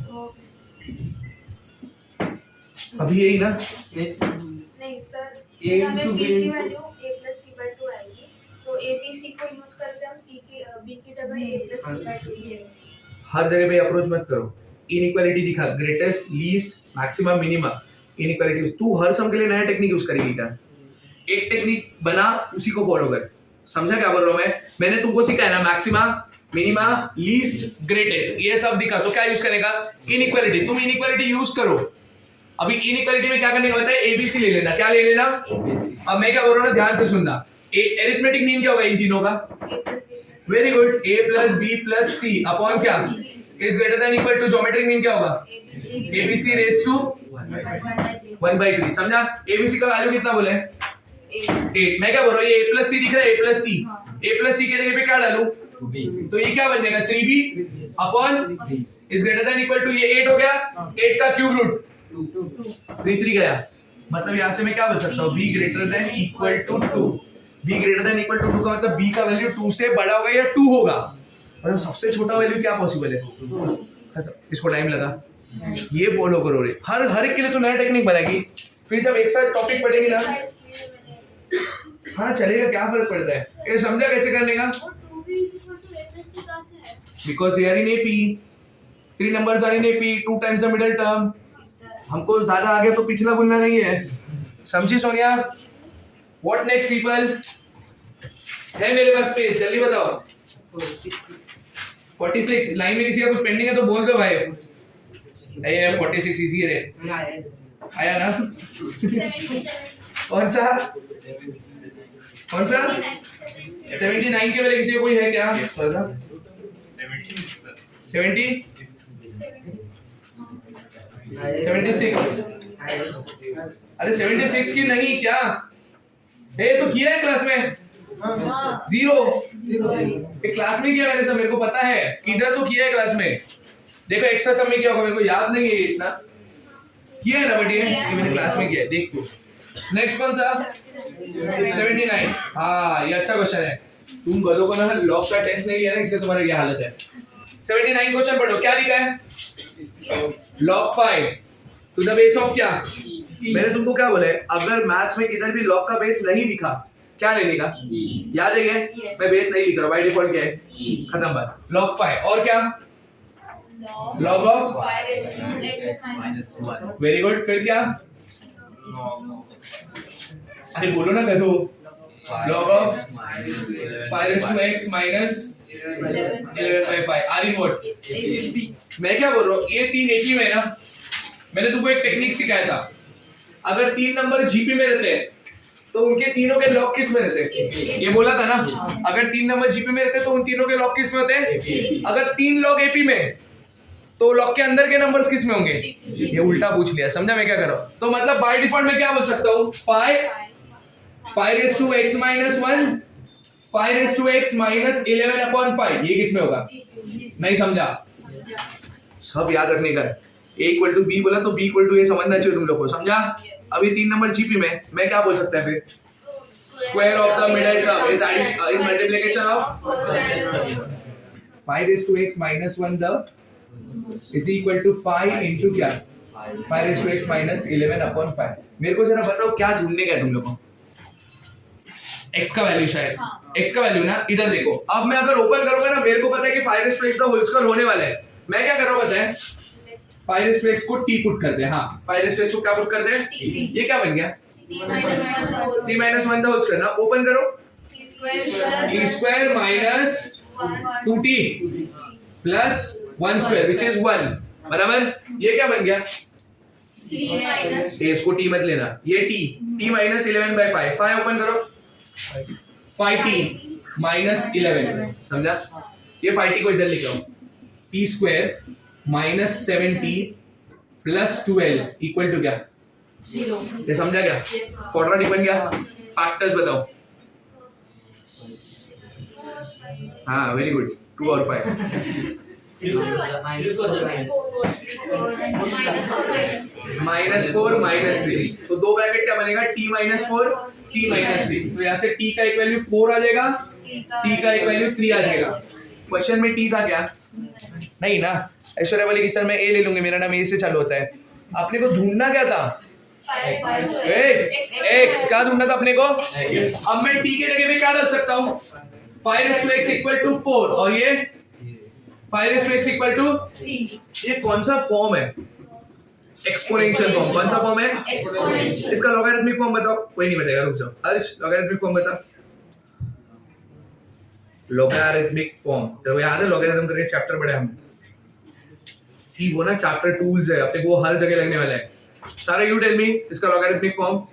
अभी यही ना। नहीं सर, A हमें into b B की into- वैल्यू a+c/2 आएगी, तो a b c को यूज करके हम c की b की जगह a+c/2 लिखेंगे। हर जगह पे अप्रोच मत करो। इनइक्वालिटी दिखा, greatest, least, maximum, minimum. Inequality तू हर सम के लिए नया टेक्निक यूज करेगी क्या? एक टेक्निक बना, उसी को फॉलो कर। समझा क्या बोल रहा हूं मैं? मैंने तुमको सिखाया ना, मैक्सिमा, मिनिमा, लीस्ट, ग्रेटेस्ट, ये सब दिखा, तो क्या यूज करेगा? इनइक्वालिटी। तुम इनइक्वालिटी यूज करो। अभी इनइक्वालिटी में क्या करने का बताया? एबीसी ले लेना। क्या ले लेना? अब मैं क्या बोल रहा हूँ ना, ध्यान से सुनना। एरिथमेटिक मीन क्या होगा इन तीनों का? Very good, a plus B plus C upon क्या? Is greater than equal to geometric mean क्या होगा? abc raise to 1/3। समझा? abc का वैल्यू कितना बोले? 8। मैं क्या बोल रहा हूँ, ये a प्लस सी दिख रहा है, a plus C. a plus C के जगह पे क्या डालूं? तो ये क्या बन जाएगा? 3b upon is greater than equal to, ये 8 हो गया, 8 का क्यूब रूट 3 गया। मतलब यहाँ से मैं क्या बन सकता हूँ? b greater than equal to 2। b greater than equal to 2 का मतलब b का वैल्यू 2 से बड़ा होगा या 2 होगा। और सबसे छोटा वैल्यू क्या पॉसिबल है? खत्म। इसको टाइम लगा, ये फॉलो करो रे। हर एक के लिए तो नया टेक्निक बनाएगी, फिर जब एक साथ टॉपिक पढ़ेगी ना, हाँ चलेगा, क्या फर्क पड़ता है? ये समझा कैसे करने का? Because they are in AP, 3 numbers are in AP, 2 times the middle term। हमको ज्यादा आगे तो पिछला बोलना नहीं है। समझी सोनिया? What next people? है मेरे पास स्पेस, जल्दी बताओ। 46 लाइन में किसी का कुछ पेंडिंग है तो बोल दो भाई। ये 46 इजी है रे। आया ना? कौन सा 79 के वाले किसी को कोई है क्या? 70 76। अरे 76 की नहीं क्या? ये तो किया है क्लास में 0। ये क्लास में किया मैंने सब, मेरे को पता है। इधर तो किया है क्लास में। देखो एक्स्ट्रा सब में किया होगा, मेरे को याद नहीं है इतना। किया है ना, बट ये मैंने क्लास में किया है। देख तू नेक्स्ट कौन सा? 79। हाँ ये अच्छा क्वेश्चन है। तुम गधों को ना लॉग का टेस्ट नहीं लिया ना, इसलिए तुम्हारी ये हालत है। 79 क्वेश्चन पढ़ो, क्या लिखा है? log 5 to the base of क्या? मैंने तुमको क्या बोला है? अगर मैथ्स में किधर भी log का बेस नहीं दिखा, क्या लेने का? याद है क्या? मैं बेस नहीं लिख रहा, बाय डिफॉल्ट क्या है? खत्म बात। log 5 और क्या? log of y raised to x minus 1. Very good. फिर क्या? अरे बोलो ना करो। log of pi raised to x minus 11 by 5 are in what? मैं क्या बोल रहा हूँ, ये तीन एक ही में ना। मैंने तुमको एक टेक्निक सिखाया था, अगर तीन नंबर जीपी में रहते हैं तो उनके तीनों के लॉग किस में रहते हैं? ये बोला था ना, अगर तीन नंबर जीपी में रहते हैं तो उन तीनों के लॉग किस में होते हैं? अगर तीन लॉग एपी में तो लॉग के अंदर के नंबर्स किस में होंगे? ये उल्टा पूछ लिया, समझा मैं क्या कर रहा हूँ? तो मतलब बाय डिफॉल्ट मैं क्या बोल सकता हूँ? 5 raised to x minus 1 5 raised to x minus 11 upon 5 ये किस में होगा? नहीं समझा? सब याद रखने का है। a इक्वल टू बी बोला तो b इक्वल टू a समझना चाहिए तुम लोग को, समझा? अभी तीन नंबर जीपी में मैं क्या बोल सकता है फिर? Square of the middle term is multiplication of 5 raised to x minus 1 the is equal to 5 into क्या? 5 raised to x minus 11 upon 5। मेरे को जरा बताओ क्या ढूंढने का है तुम लोग को? x का वैल्यू शायद, x का वैल्यू ना, इधर देखो। अब मैं अगर ओपन करूंगा ना, मेरे को पता है कि 5 raised to x का होल स्क्वायर होने वाला है। मैं क्या कर रहा हूं पता है? 5 raised to x को t पुट करते हैं। हाँ, 5 raised to x को क्या पुट करते हैं? ये क्या बन गया? t minus 1 the whole square ना। ओपन करो, t square minus 2t plus 1 square which is 1 बराबर। ये क्या बन गया? ये इसको t मत लेना, ये t माइनस 11 by 5। 5 ओपन करो, 5t माइनस 11, समझा? ये 5t को इधर लिख रहा हूं, t square minus 7t plus 12 equal to क्या? 0। ये समझा क्या? क्वाड्रेटिक बन गया। फैक्टर्स बताओ। हाँ वेरी गुड, 2 और 5 -4 -3 तो दो ब्रैकेट क्या बनेगा? t -4 t -3। तो यहाँ से t का एक वैल्यू 4 आ जाएगा, t का एक वैल्यू 3 आ जाएगा। क्वेश्चन में t था क्या? नहीं ना। ऐश्वर्या वाली किचन में a ले लूंगे, मेरा नाम a से चालू होता है। आपने को ढूंढना क्या था? x क्या ढूंढना था अपने को? अब मैं t के जगह पे क्या डाल सकता हूँ? 5 raised to x equal to 4 और ये 5 raised to x equal to 3। ये कौन सा फॉर्म है? Exponential form. कौन सा फॉर्म है? इसका लॉगरिथमिक फॉर्म बताओ। कोई नहीं बताएगा, रुक जाओ। हर्ष लॉगरिथमिक फॉर्म बता। लॉगरिथमिक फॉर्म तो याद है, लॉगरिथम करके चैप्टर पढ़े हम। सी वो ना चैप्टर टूल्स है, अपने को हर जगह लगने वाला है। सारे यू टेल मी इसका logarithmic form.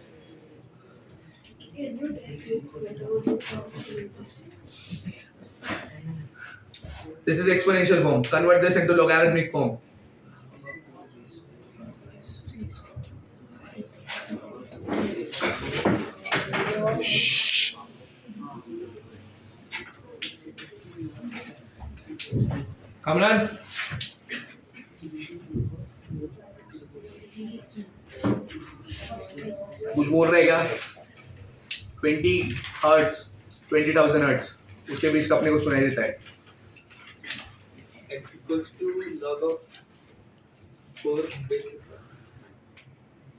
This is exponential form. Convert this into logarithmic form. Shh. Kamran. कुछ बोल रहे क्या? 20 हर्ट्ज 20,000 हर्ट्ज उसके बीच का अपने को सुनाई देता है। x equals to log of 4 base।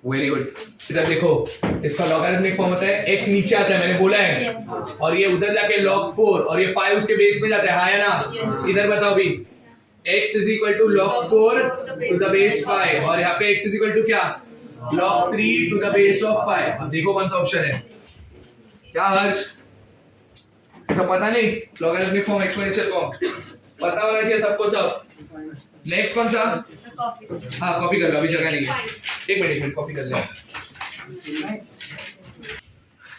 Very good. इधर देखो, इसका लॉगरिथमिक फॉर्म होता है x नीचे आता है, मैंने बोला है, और ये उधर जाके log 4 और ये 5 उसके बेस में जाता है। हाँ या ना? इधर बताओ भी, x is equal to log 4 to the base 5 और यहाँ पे x is equal to क्या? log 3 to the base of 5। अब देखो कौन सा ऑप्शन है। क्या हर्ष? ऐसा पता नहीं? लॉगरिथमिक फॉर्म, एक्सपोनेंशियल फॉर्म पता होना चाहिए सबको सब। नेक्स्ट कौन सा? हाँ कॉपी कर लो, अभी जगह नहीं है। एक मिनट कॉपी कर ले।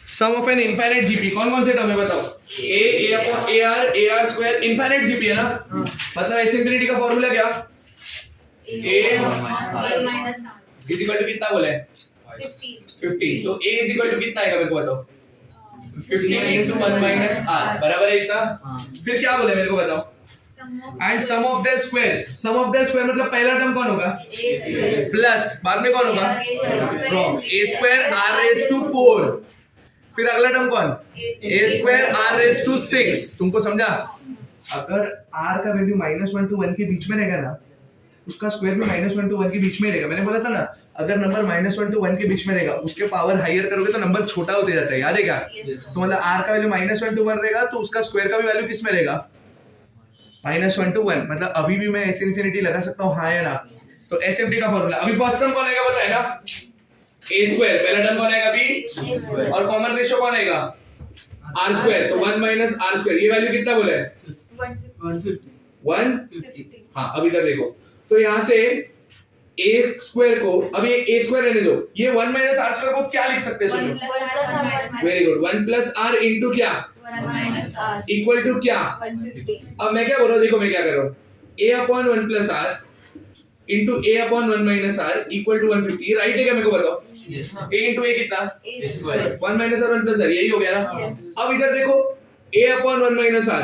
सम ऑफ एन इनफाइनाइट जीपी कौन कौन से टर्म है बताओ? a upon ar square infinite GP है ना, मतलब एस इंफिनिटी का फॉर्मूला क्या? a इज इक्वल टू कितना बोला है? 15। तो a इज इक्वल टू कितना आएगा मेरे को बताओ? 15 into 1 minus r बराबर है इतना। फिर क्या बोले मेरे को बताओ? And sum of their squares. Sum of their square मतलब पहला टर्म कौन होगा? प्लस बाद में कौन होगा? From a square r raise to 4। फिर अगला टर्म कौन? a square r raise to 6। तुमको समझा? अगर r का वैल्यू -1 to 1 के बीच में रहेगा ना, उसका स्क्वायर भी -1 to 1 के बीच में रहेगा। मैंने बोला था ना, अगर नंबर -1 to 1 के बीच में रहेगा, उसके पावर हायर करोगे तो नंबर छोटा होते जाता है। याद है क्या? तो मतलब r का वैल्यू -1 to 1 रहेगा तो उसका स्क्वायर का भी वैल्यू किस में रहेगा? -1 to 1 मतलब अभी भी मैं एस इन्फिनिटी लगा सकता हूँ, हाँ या ना? तो एस एफ डी का फॉर्मूला अभी फर्स्ट टर्म कौन आएगा बताए ना, ए स्क्वायर, पहला टर्म कौन आएगा बी, और कॉमन रेशियो कौन आएगा आर स्क्वायर, तो 1 माइनस आर स्क्वायर, ये वैल्यू कितना बोला है 1, हाँ अभी तक देखो, तो यहाँ से ए स्क्वायर को अभी ए स्क्वायर रहने दो, ये 1 माइनस आर स्क्वायर को क्या लिख सकते हैं सोचो, very good, 1 plus r into क्या इक्वल टू क्या, अब मैं क्या बोल रहा हूँ, देखो मैं क्या कर रहा हूँ, a upon 1 plus r into a upon 1 minus r equal to 150, ये राइट है क्या मेरे को बताओ, a इंटू a कितना 1 माइनस आर 1 प्लस आर, यही हो गया ना। अब इधर देखो a अपॉन 1 माइनस आर,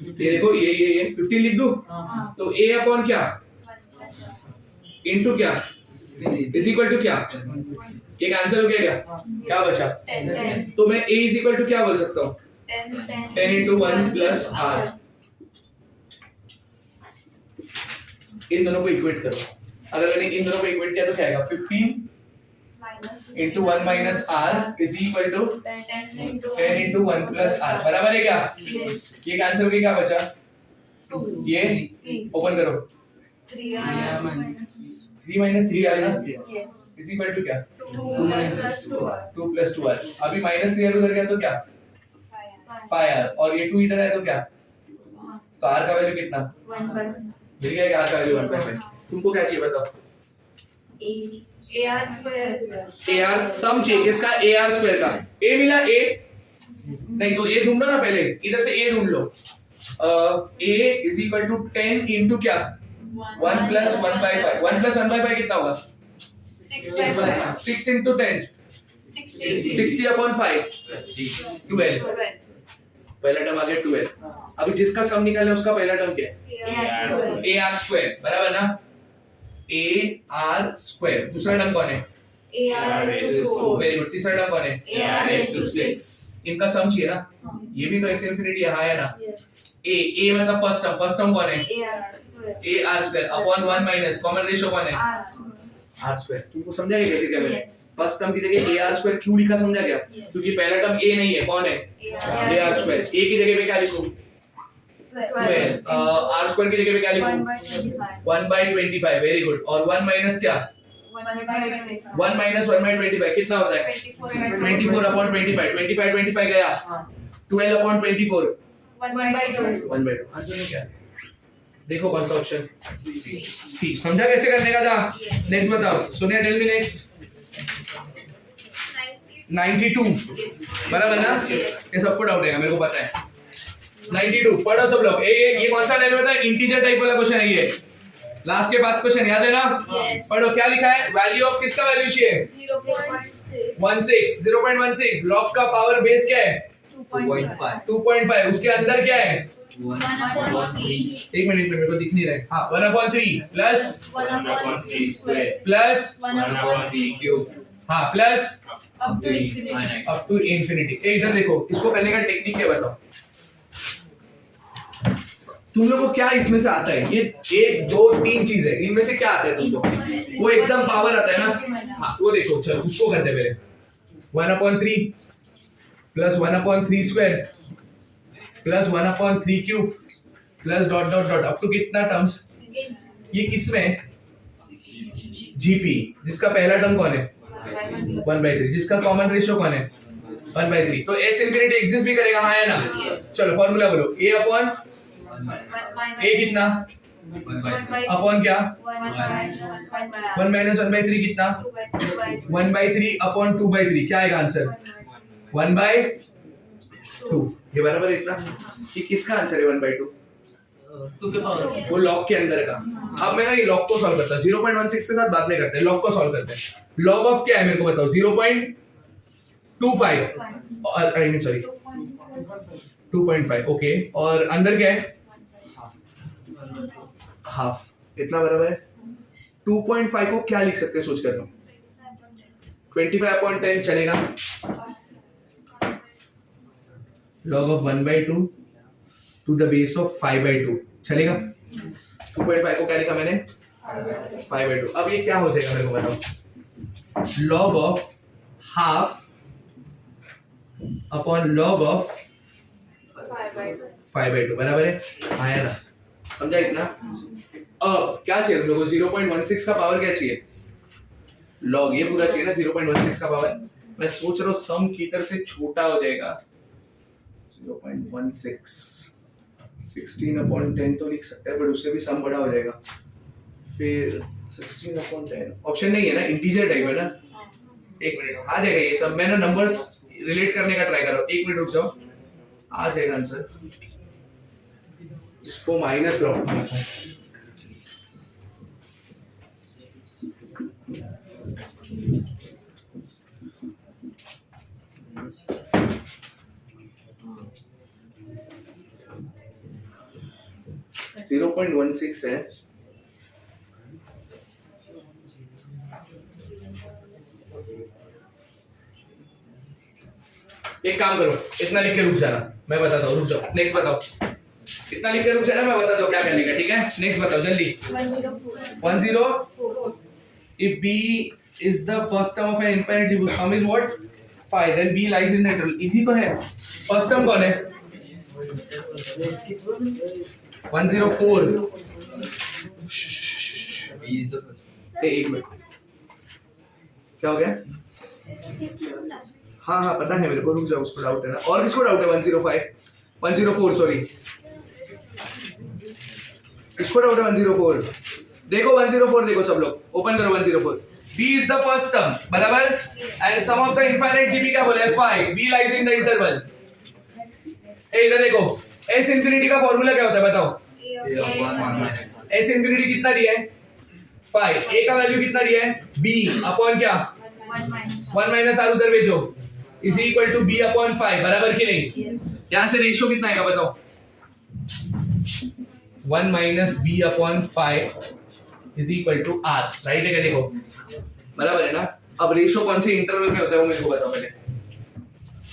ये देखो ये 15 लिख दूं, तो a अपॉन क्या इंटू क्या इज इक्वल टू क्या, एक आंसर हो गया क्या बचा, तो मैं a इज इक्वल टू क्या बोल सकता हूँ 10 इंटू 1 प्लस आर, इन दोनों को इक्वेट करो, अगर मैंने इन दोनों को इक्वेट किया तो क्या आएगा 15 into 1 minus r is equal to 10 into 1 plus r, बराबर है क्या, ये का आंसर हो गया, क्या बचा ये ओपन करो 3 minus 3 r is equal to क्या 2 प्लस 2 आर, अभी माइनस 3 आर उधर गया तो क्या 5 आर, और ये 2 इधर है तो क्या, तो आर का वैल्यू कितना मिल गया, आर का वैल्यू 1/5, तुमको क्या चाहिए बताओ, AR सम चाहिए किसका, AR स्क्वायर का, A मिला A, नहीं तो A ढूंढो ना पहले, इधर से A ढूंढ लो, A is equal to 10 into क्या 1 प्लस 1/5, 1 प्लस 1/5 कितना होगा 6 इंटू 10 60 अपॉन 5 12, पहला टर्म आ गया 12, अभी जिसका सम निकालना है उसका पहला टर्म क्या है AR स्क्वायर, बराबर ना, AR स्क्वायर, दूसरा टर्म कौन है वेरी गुड, तीसरा टर्म कौन है इनका सम चाहिए ना, ये भी तो ऐसे इंफिनिटी है, हाँ या ना, A मतलब फर्स्ट टर्म कौन है AR square upon 1 minus common ratio कौन है R स्क्वायर, तुमको समझा गया कैसे क्या मैंने, फर्स्ट टर्म की जगह AR स्क्वायर क्यों लिखा समझा क्या, क्योंकि पहला टर्म A नहीं है, कौन है AR स्क्वायर, A की जगह पे क्या लिखूं 12, R स्क्वायर की जगह पे क्या लिखूं 1/25, वेरी गुड, और 1 माइनस क्या 1 माइनस 1/25 कितना होता है 24 अपॉन 25 गया 12 अपॉन 24 1/2, आंसर क्या है, देखो कौन सा ऑप्शन सी, समझा कैसे करने का था, नेक्स्ट बताओ सोनिया, टेल मी नेक्स्ट 92, बराबर ना, ये सबको डाउट है मेरे को पता है, 92 पढ़ो सब लोग, ये कौन सा टाइप होता है, इंटीजर टाइप वाला क्वेश्चन है, ये लास्ट के बाद क्वेश्चन याद है ना, पढ़ो क्या लिखा है, वैल्यू ऑफ किसका वैल्यू चाहिए 0.16, लॉग का पावर बेस क्या है 2.5, उसके अंदर क्या है 1/3, एक मिनट मेरे को दिख नहीं रहा है, हाँ 1/3 प्लस 1/3 क्यूब, हाँ प्लस अप टू इंफिनिटी, इधर देखो इसको करने का टेक्निक क्या बताओ, तुम लोगों को क्या इसमें से आता है, ये 1 2 3 चीज है, इनमें से क्या आता है तुमको, वो एकदम पावर आता है ना, हाँ वो देखो चलो उसको करते पहले 1/3 plus 1/3 square plus 1/3 cube plus dot dot dot up to कितना टर्म्स, ये किसमें जीपी, जिसका पहला टर्म कौन है 1/3, जिसका कॉमन रेशियो कौन है 1/3, तो एस इंफिनिटी एग्जिस्ट भी करेगा, हाँ या ना, चलो फॉर्मूला बोलो, a अपॉन a कितना अपॉन क्या 1 माइनस 1/3 कितना 1/3 अपॉन 2/3, क्या आएगा आंसर 1/2, ये बराबर है इतना, ये किसका आंसर है 1/2 2 के पावर, वो लॉग के अंदर का, अब मैं ना ये लॉग को सॉल्व करता हूं, 0.16 के साथ बाद में करते हैं, लॉग को सॉल्व करते हैं, लॉग ऑफ क्या है मेरे को बताओ 0.25 और आई मीन सॉरी 2.5, ओके, और अंदर क्या है हाफ, इतना बराबर है 2.5 को क्या लिख सकते हैं सोच कर लो, 25/10 चलेगा, log of 1/2 to the base of 5/2 चलेगा, 2.5 को क्या लिखा मैंने 5/2, अब ये क्या हो जाएगा मेरे को बताओ, log of half upon log of 5/2 बराबर है, आया ना, समझा इतना। अब क्या चाहिए तुम लोगों को, 0.16 का पावर क्या चाहिए, लॉग ये पूरा चाहिए ना 0.16 का पावर। मैं सोच रहा हूँ सम की तरह से छोटा हो जाएगा 0.16 16/10 तो लिख सकते हैं, बट उससे भी सम बड़ा हो जाएगा। फिर 16/10 ऑप्शन नहीं है ना, इंटीजर टाइप है ना। एक मिनट आ जाएगा ये सब, मैं ना नंबर्स रिलेट करने का ट्राई कर रहा हूँ, एक मिनट रुक जाओ, आ जाएगा आंसर। इसको माइनस लो, 0.16 है, एक काम करो, इतना लिख के रुक जाना, मैं बताता हूँ, रुक जाओ, नेक्स्ट बताओ, इतना लिख के रुक जाना, मैं बताता हूँ क्या करने का, ठीक है। नेक्स्ट बताओ जल्दी। 10 if b is the first term of an infinite triple sum is what 5, then b lies in the interval, इसी तो है। फर्स्ट टर्म कौन है, 104। एक मिनट, क्या हो गया, हाँ हाँ पता है मेरे को, रुक जाओ, उसको डाउट है ना, और किसको डाउट है, 104 सॉरी, किसको डाउट है 104, देखो 104 देखो सब लोग, ओपन करो 104, b is the first term बराबर, and sum of the infinite gb क्या बोला है 5, b lies in the interval। ए इधर देखो, s infinity का फॉर्मूला क्या होता है बताओ, s infinity कितना दिया है 5, a का वैल्यू कितना दिया है b अपॉन क्या 1 माइनस r उधर भेजो, is equal to b upon 5 बराबर कि नहीं। यहाँ से रेशियो कितना आएगा बताओ, 1 minus b upon 5 is equal to r, right है क्या, देखो बराबर है ना। अब रेशियो कौन सी इंटरवल में होता है वो मेरे को बताओ पहले।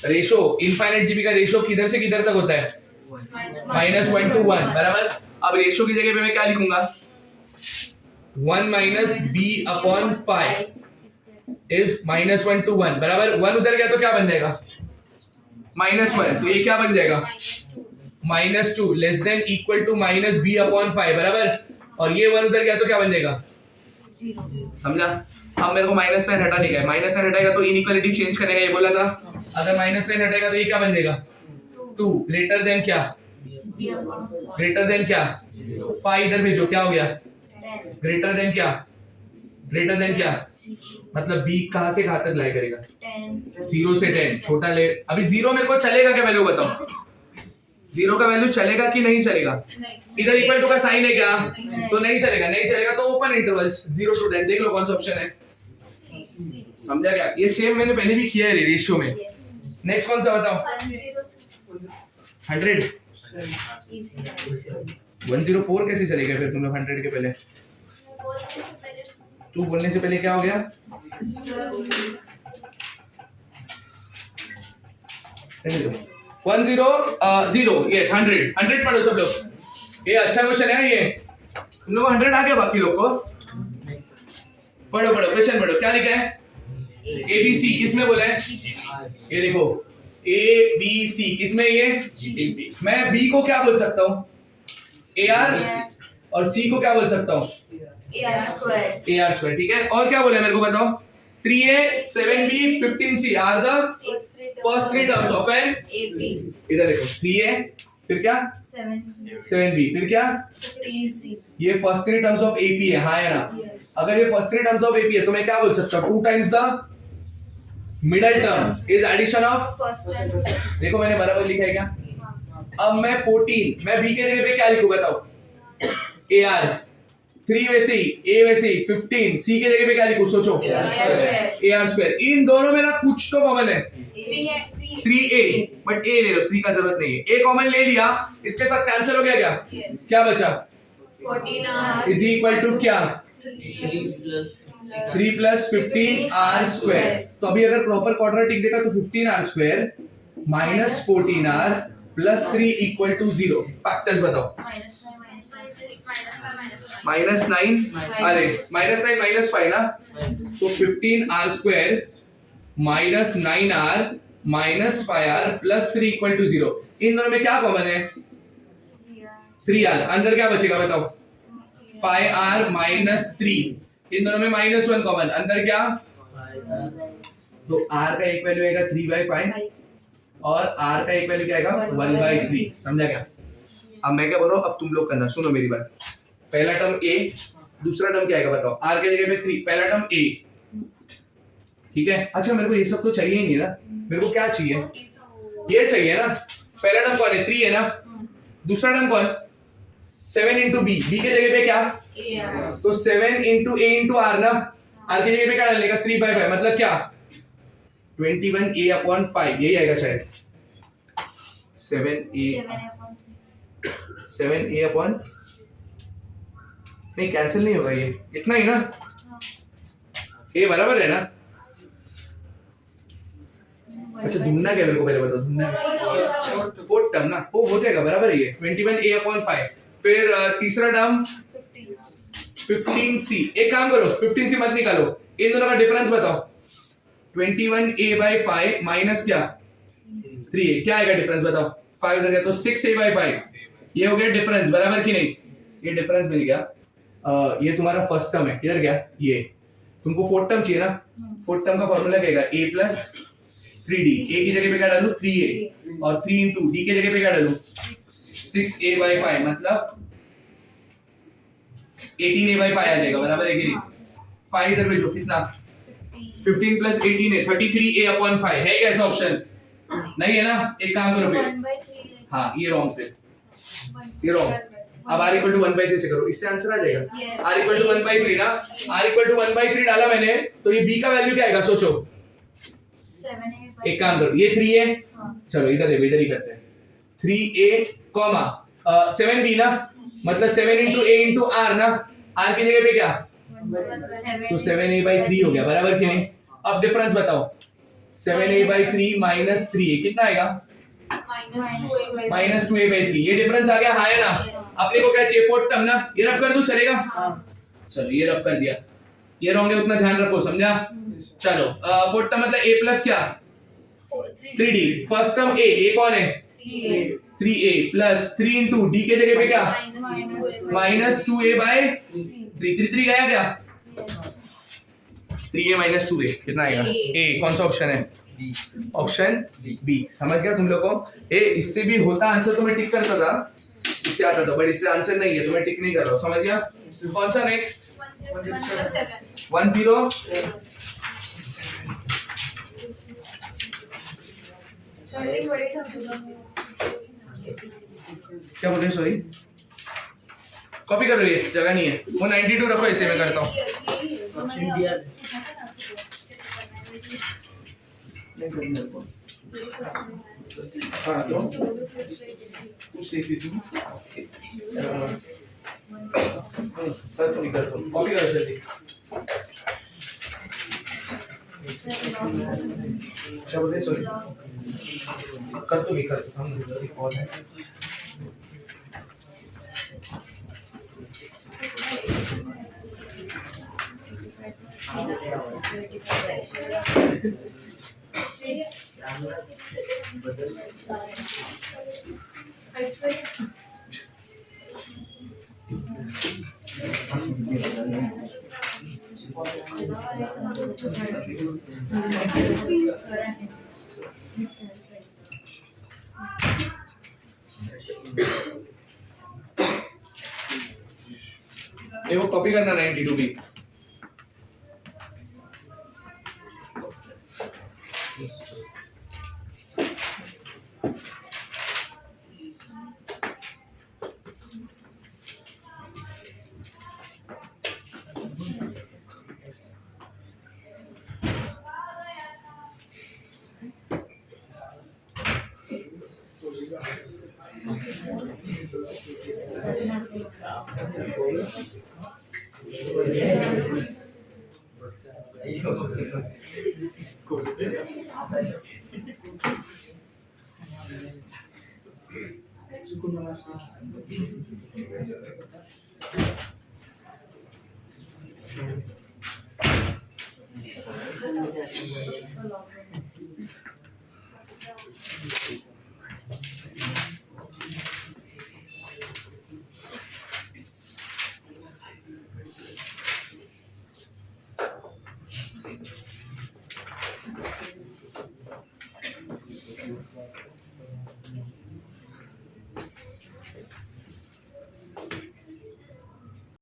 रेशियो इनफाइनाइट जीबी का रेशियो किधर से किधर तक होता है, -1 to 1 बराबर। अब रेशियो की जगह पे मैं क्या लिखूंगा, 1 minus b upon 5 is -1 to 1 बराबर। 1 उधर गया तो क्या बन जाएगा -1, तो ये क्या बन जाएगा -2 less than equal to minus b upon 5 बराबर, और ये 1 उधर गया तो क्या बन जाएगा, समझा। अब मेरे को माइनस साइन हटाने का है, माइनस साइन हटाएगा तो इनइक्वालिटी चेंज करेगा, ये बोला था। अगर माइनस साइन हटाएगा तो ये क्या बन जाएगा 2 ग्रेटर देन क्या, ग्रेटर देन क्या 5 इधर भेजो, क्या हो गया ग्रेटर देन क्या, ग्रेटर देन क्या, मतलब b कहां से कहां तक लाई करेगा 0 से 10, छोटा ले। अभी 0 मेरे को चलेगा क्या वैल्यू बताओ, 0 का वैल्यू चलेगा कि नहीं चलेगा, इधर इक्वल टू का साइन है क्या, तो नहीं चलेगा, नहीं चलेगा तो ओपन इंटरवल्स 0 to 10, देख लो कौन सा ऑप्शन है, समझा क्या। ये सेम मैंने पहले भी किया है रेशियो में। नेक्स्ट कौन सा बताओ, 100 104 कैसे चलेगा फिर, तुम लोग 100 के पहले, तू बोलने से पहले क्या हो गया, वन जीरो जीरो, यस 100 पढ़ो सब लोग, ये अच्छा क्वेश्चन है ये, तुम लोग 100 आ गया, बाकी लोग को पढ़ो पढ़ो, क्वेश्चन पढ़ो, क्या लिखा है ABC, किसमें बोला है, ये देखो ABC, किसमें ये, मैं B को क्या बोल सकता हूँ AR, और C को क्या बोल सकता हूँ AR स्क्वायर, ठीक है। और क्या बोला है मेरे को बताओ, 3A 7B 15C are the first 3 terms of an AP, इधर देखो 3A फिर क्या 7B फिर क्या 15C, ये फर्स्ट 3 टर्म्स ऑफ AP है, हाँ है ना। अगर ये फर्स्ट 3 टर्म्स ऑफ AP है तो मैं क्या बोल सकता हूँ 2 times the middle term is addition of, देखो मैंने बराबर लिखा है क्या। अब मैं 14, मैं B के जगह पे क्या लिखूं बताओ AR, 3 वैसे ही A वैसे ही 15, C के जगह पे क्या लिखूं सोचो AR स्क्वायर। इन दोनों में ना कुछ तो कॉमन है 3A, बट A ले लो, 3 का जरूरत नहीं है, A कॉमन ले लिया, इसके साथ कैंसिल हो गया क्या, क्या बचा 14R इज इक्वल टू क्या 3 प्लस 15 R स्क्वायर। तो अभी अगर प्रॉपर क्वाड्रेटिक देखा तो 15 R square minus 14 R plus 3 equal to 0। Factors बताओ, -9, अरे -9 -5 ना, तो 15 R square minus 9R minus 5R plus 3 equal to 0। इन दोनों में क्या कॉमन है 3r अंदर क्या बचेगा बताओ 5r माइनस 3 इन दोनों में -1 कॉमन अंदर क्या तो r का एक वैल्यू आएगा 3/5 और r का एक वैल्यू क्या आएगा 1/3 समझा क्या अब मैं क्या बोल रहा हूँ अब तुम लोग करना सुनो मेरी बात पहला टर्म a दूसरा टर्म क्या आएगा बताओ r के जगह पे 3 पहला टर्म a ठीक है अच्छा मेरे को ये सब तो चाहिए ही नहीं ना मेरे को क्या चाहिए ये चाहिए ना पहला टर्म कौन है 3 है ना दूसरा टर्म कौन 7 into b b के जगह पे क्या तो 7 into a into r ना r के जगह पे क्या डालने का 3/5 मतलब क्या 21a/5 यही आएगा शायद 7a नहीं कैंसिल नहीं होगा ये इतना ही ना a बराबर है ना अच्छा ढूंढना क्या मेरे को पहले बताओ ढूंढना फोर्थ टर्म ना वो हो जाएगा बराबर है ये 21a/5 फिर तीसरा टर्म 15c एक काम करो 15c मत निकालो इन दोनों का डिफरेंस बताओ 21a/5 माइनस क्या 3a क्या आएगा डिफरेंस बताओ 5 इधर गया तो 6a/5 ये हो गया डिफरेंस बराबर कि नहीं ये डिफरेंस मिल गया ये तुम्हारा फर्स्ट टर्म है किधर गया ये तुमको फोर्थ टर्म चाहिए ना फोर्थ टर्म का फॉर्मूला क्या आएगा a plus 3d a की जगह पे क्या डालूं 3a और 3 into d के जगह पे क्या डालूं 6a/5 मतलब 18a/5 आ जाएगा बराबर है कि नहीं 5 इधर भेजो कितना 15 plus 18 है 33a/5 है क्या ऐसा ऑप्शन नहीं है ना एक काम करो फिर हाँ ये रॉन्ग फिर ये रॉन्ग अब r equal to 1/3 से करो इससे आंसर आ जाएगा r equal to 1/3 ना r equal to 1/3 डाला मैंने तो ये b का वैल्यू क्या आएगा सोचो एक काम करो ये 3 है चलो इधर ही करते हैं 3a कॉमा 7b ना मतलब 7 into a into r ना r की जगह पे क्या तो 7a/3 हो गया बराबर कि नहीं अब डिफरेंस बताओ 7a/3 माइनस 3a कितना आएगा -2a/3 ये डिफरेंस आ गया हाँ है ना अपने को क्या चाहिए फोर्थ टर्म ना ये रब कर दूं चलेगा चलो ये रब कर दिया ये रॉन्ग है उतना ध्यान रखो समझा चलो फोर्थ टर्म मतलब a प्लस क्या 3d फर्स्ट टर्म a कौन है 3a प्लस 3 into d के जगह पे क्या -2a/3 3 गया क्या 3a minus 2a कितना आएगा a कौन सा ऑप्शन है ऑप्शन बी समझ गया तुम लोग को ए इससे भी होता आंसर तो मैं टिक करता था इससे आता था बट इससे आंसर नहीं है तो मैं टिक नहीं कर रहा हूं समझ गया कौन सा नेक्स्ट 10 क्या बोल रहे सॉरी कॉपी कर रही है जगह नहीं है वो 92 रखो इसे मैं करता हूँ ऑप्शन दिया हाँ तो कुछ देखी थी कर तो नहीं कर तो कॉपी कर सकती क्या बोल रहे सॉरी कर तो नहीं कर हम कौन है ये वो कॉपी करना 92 भी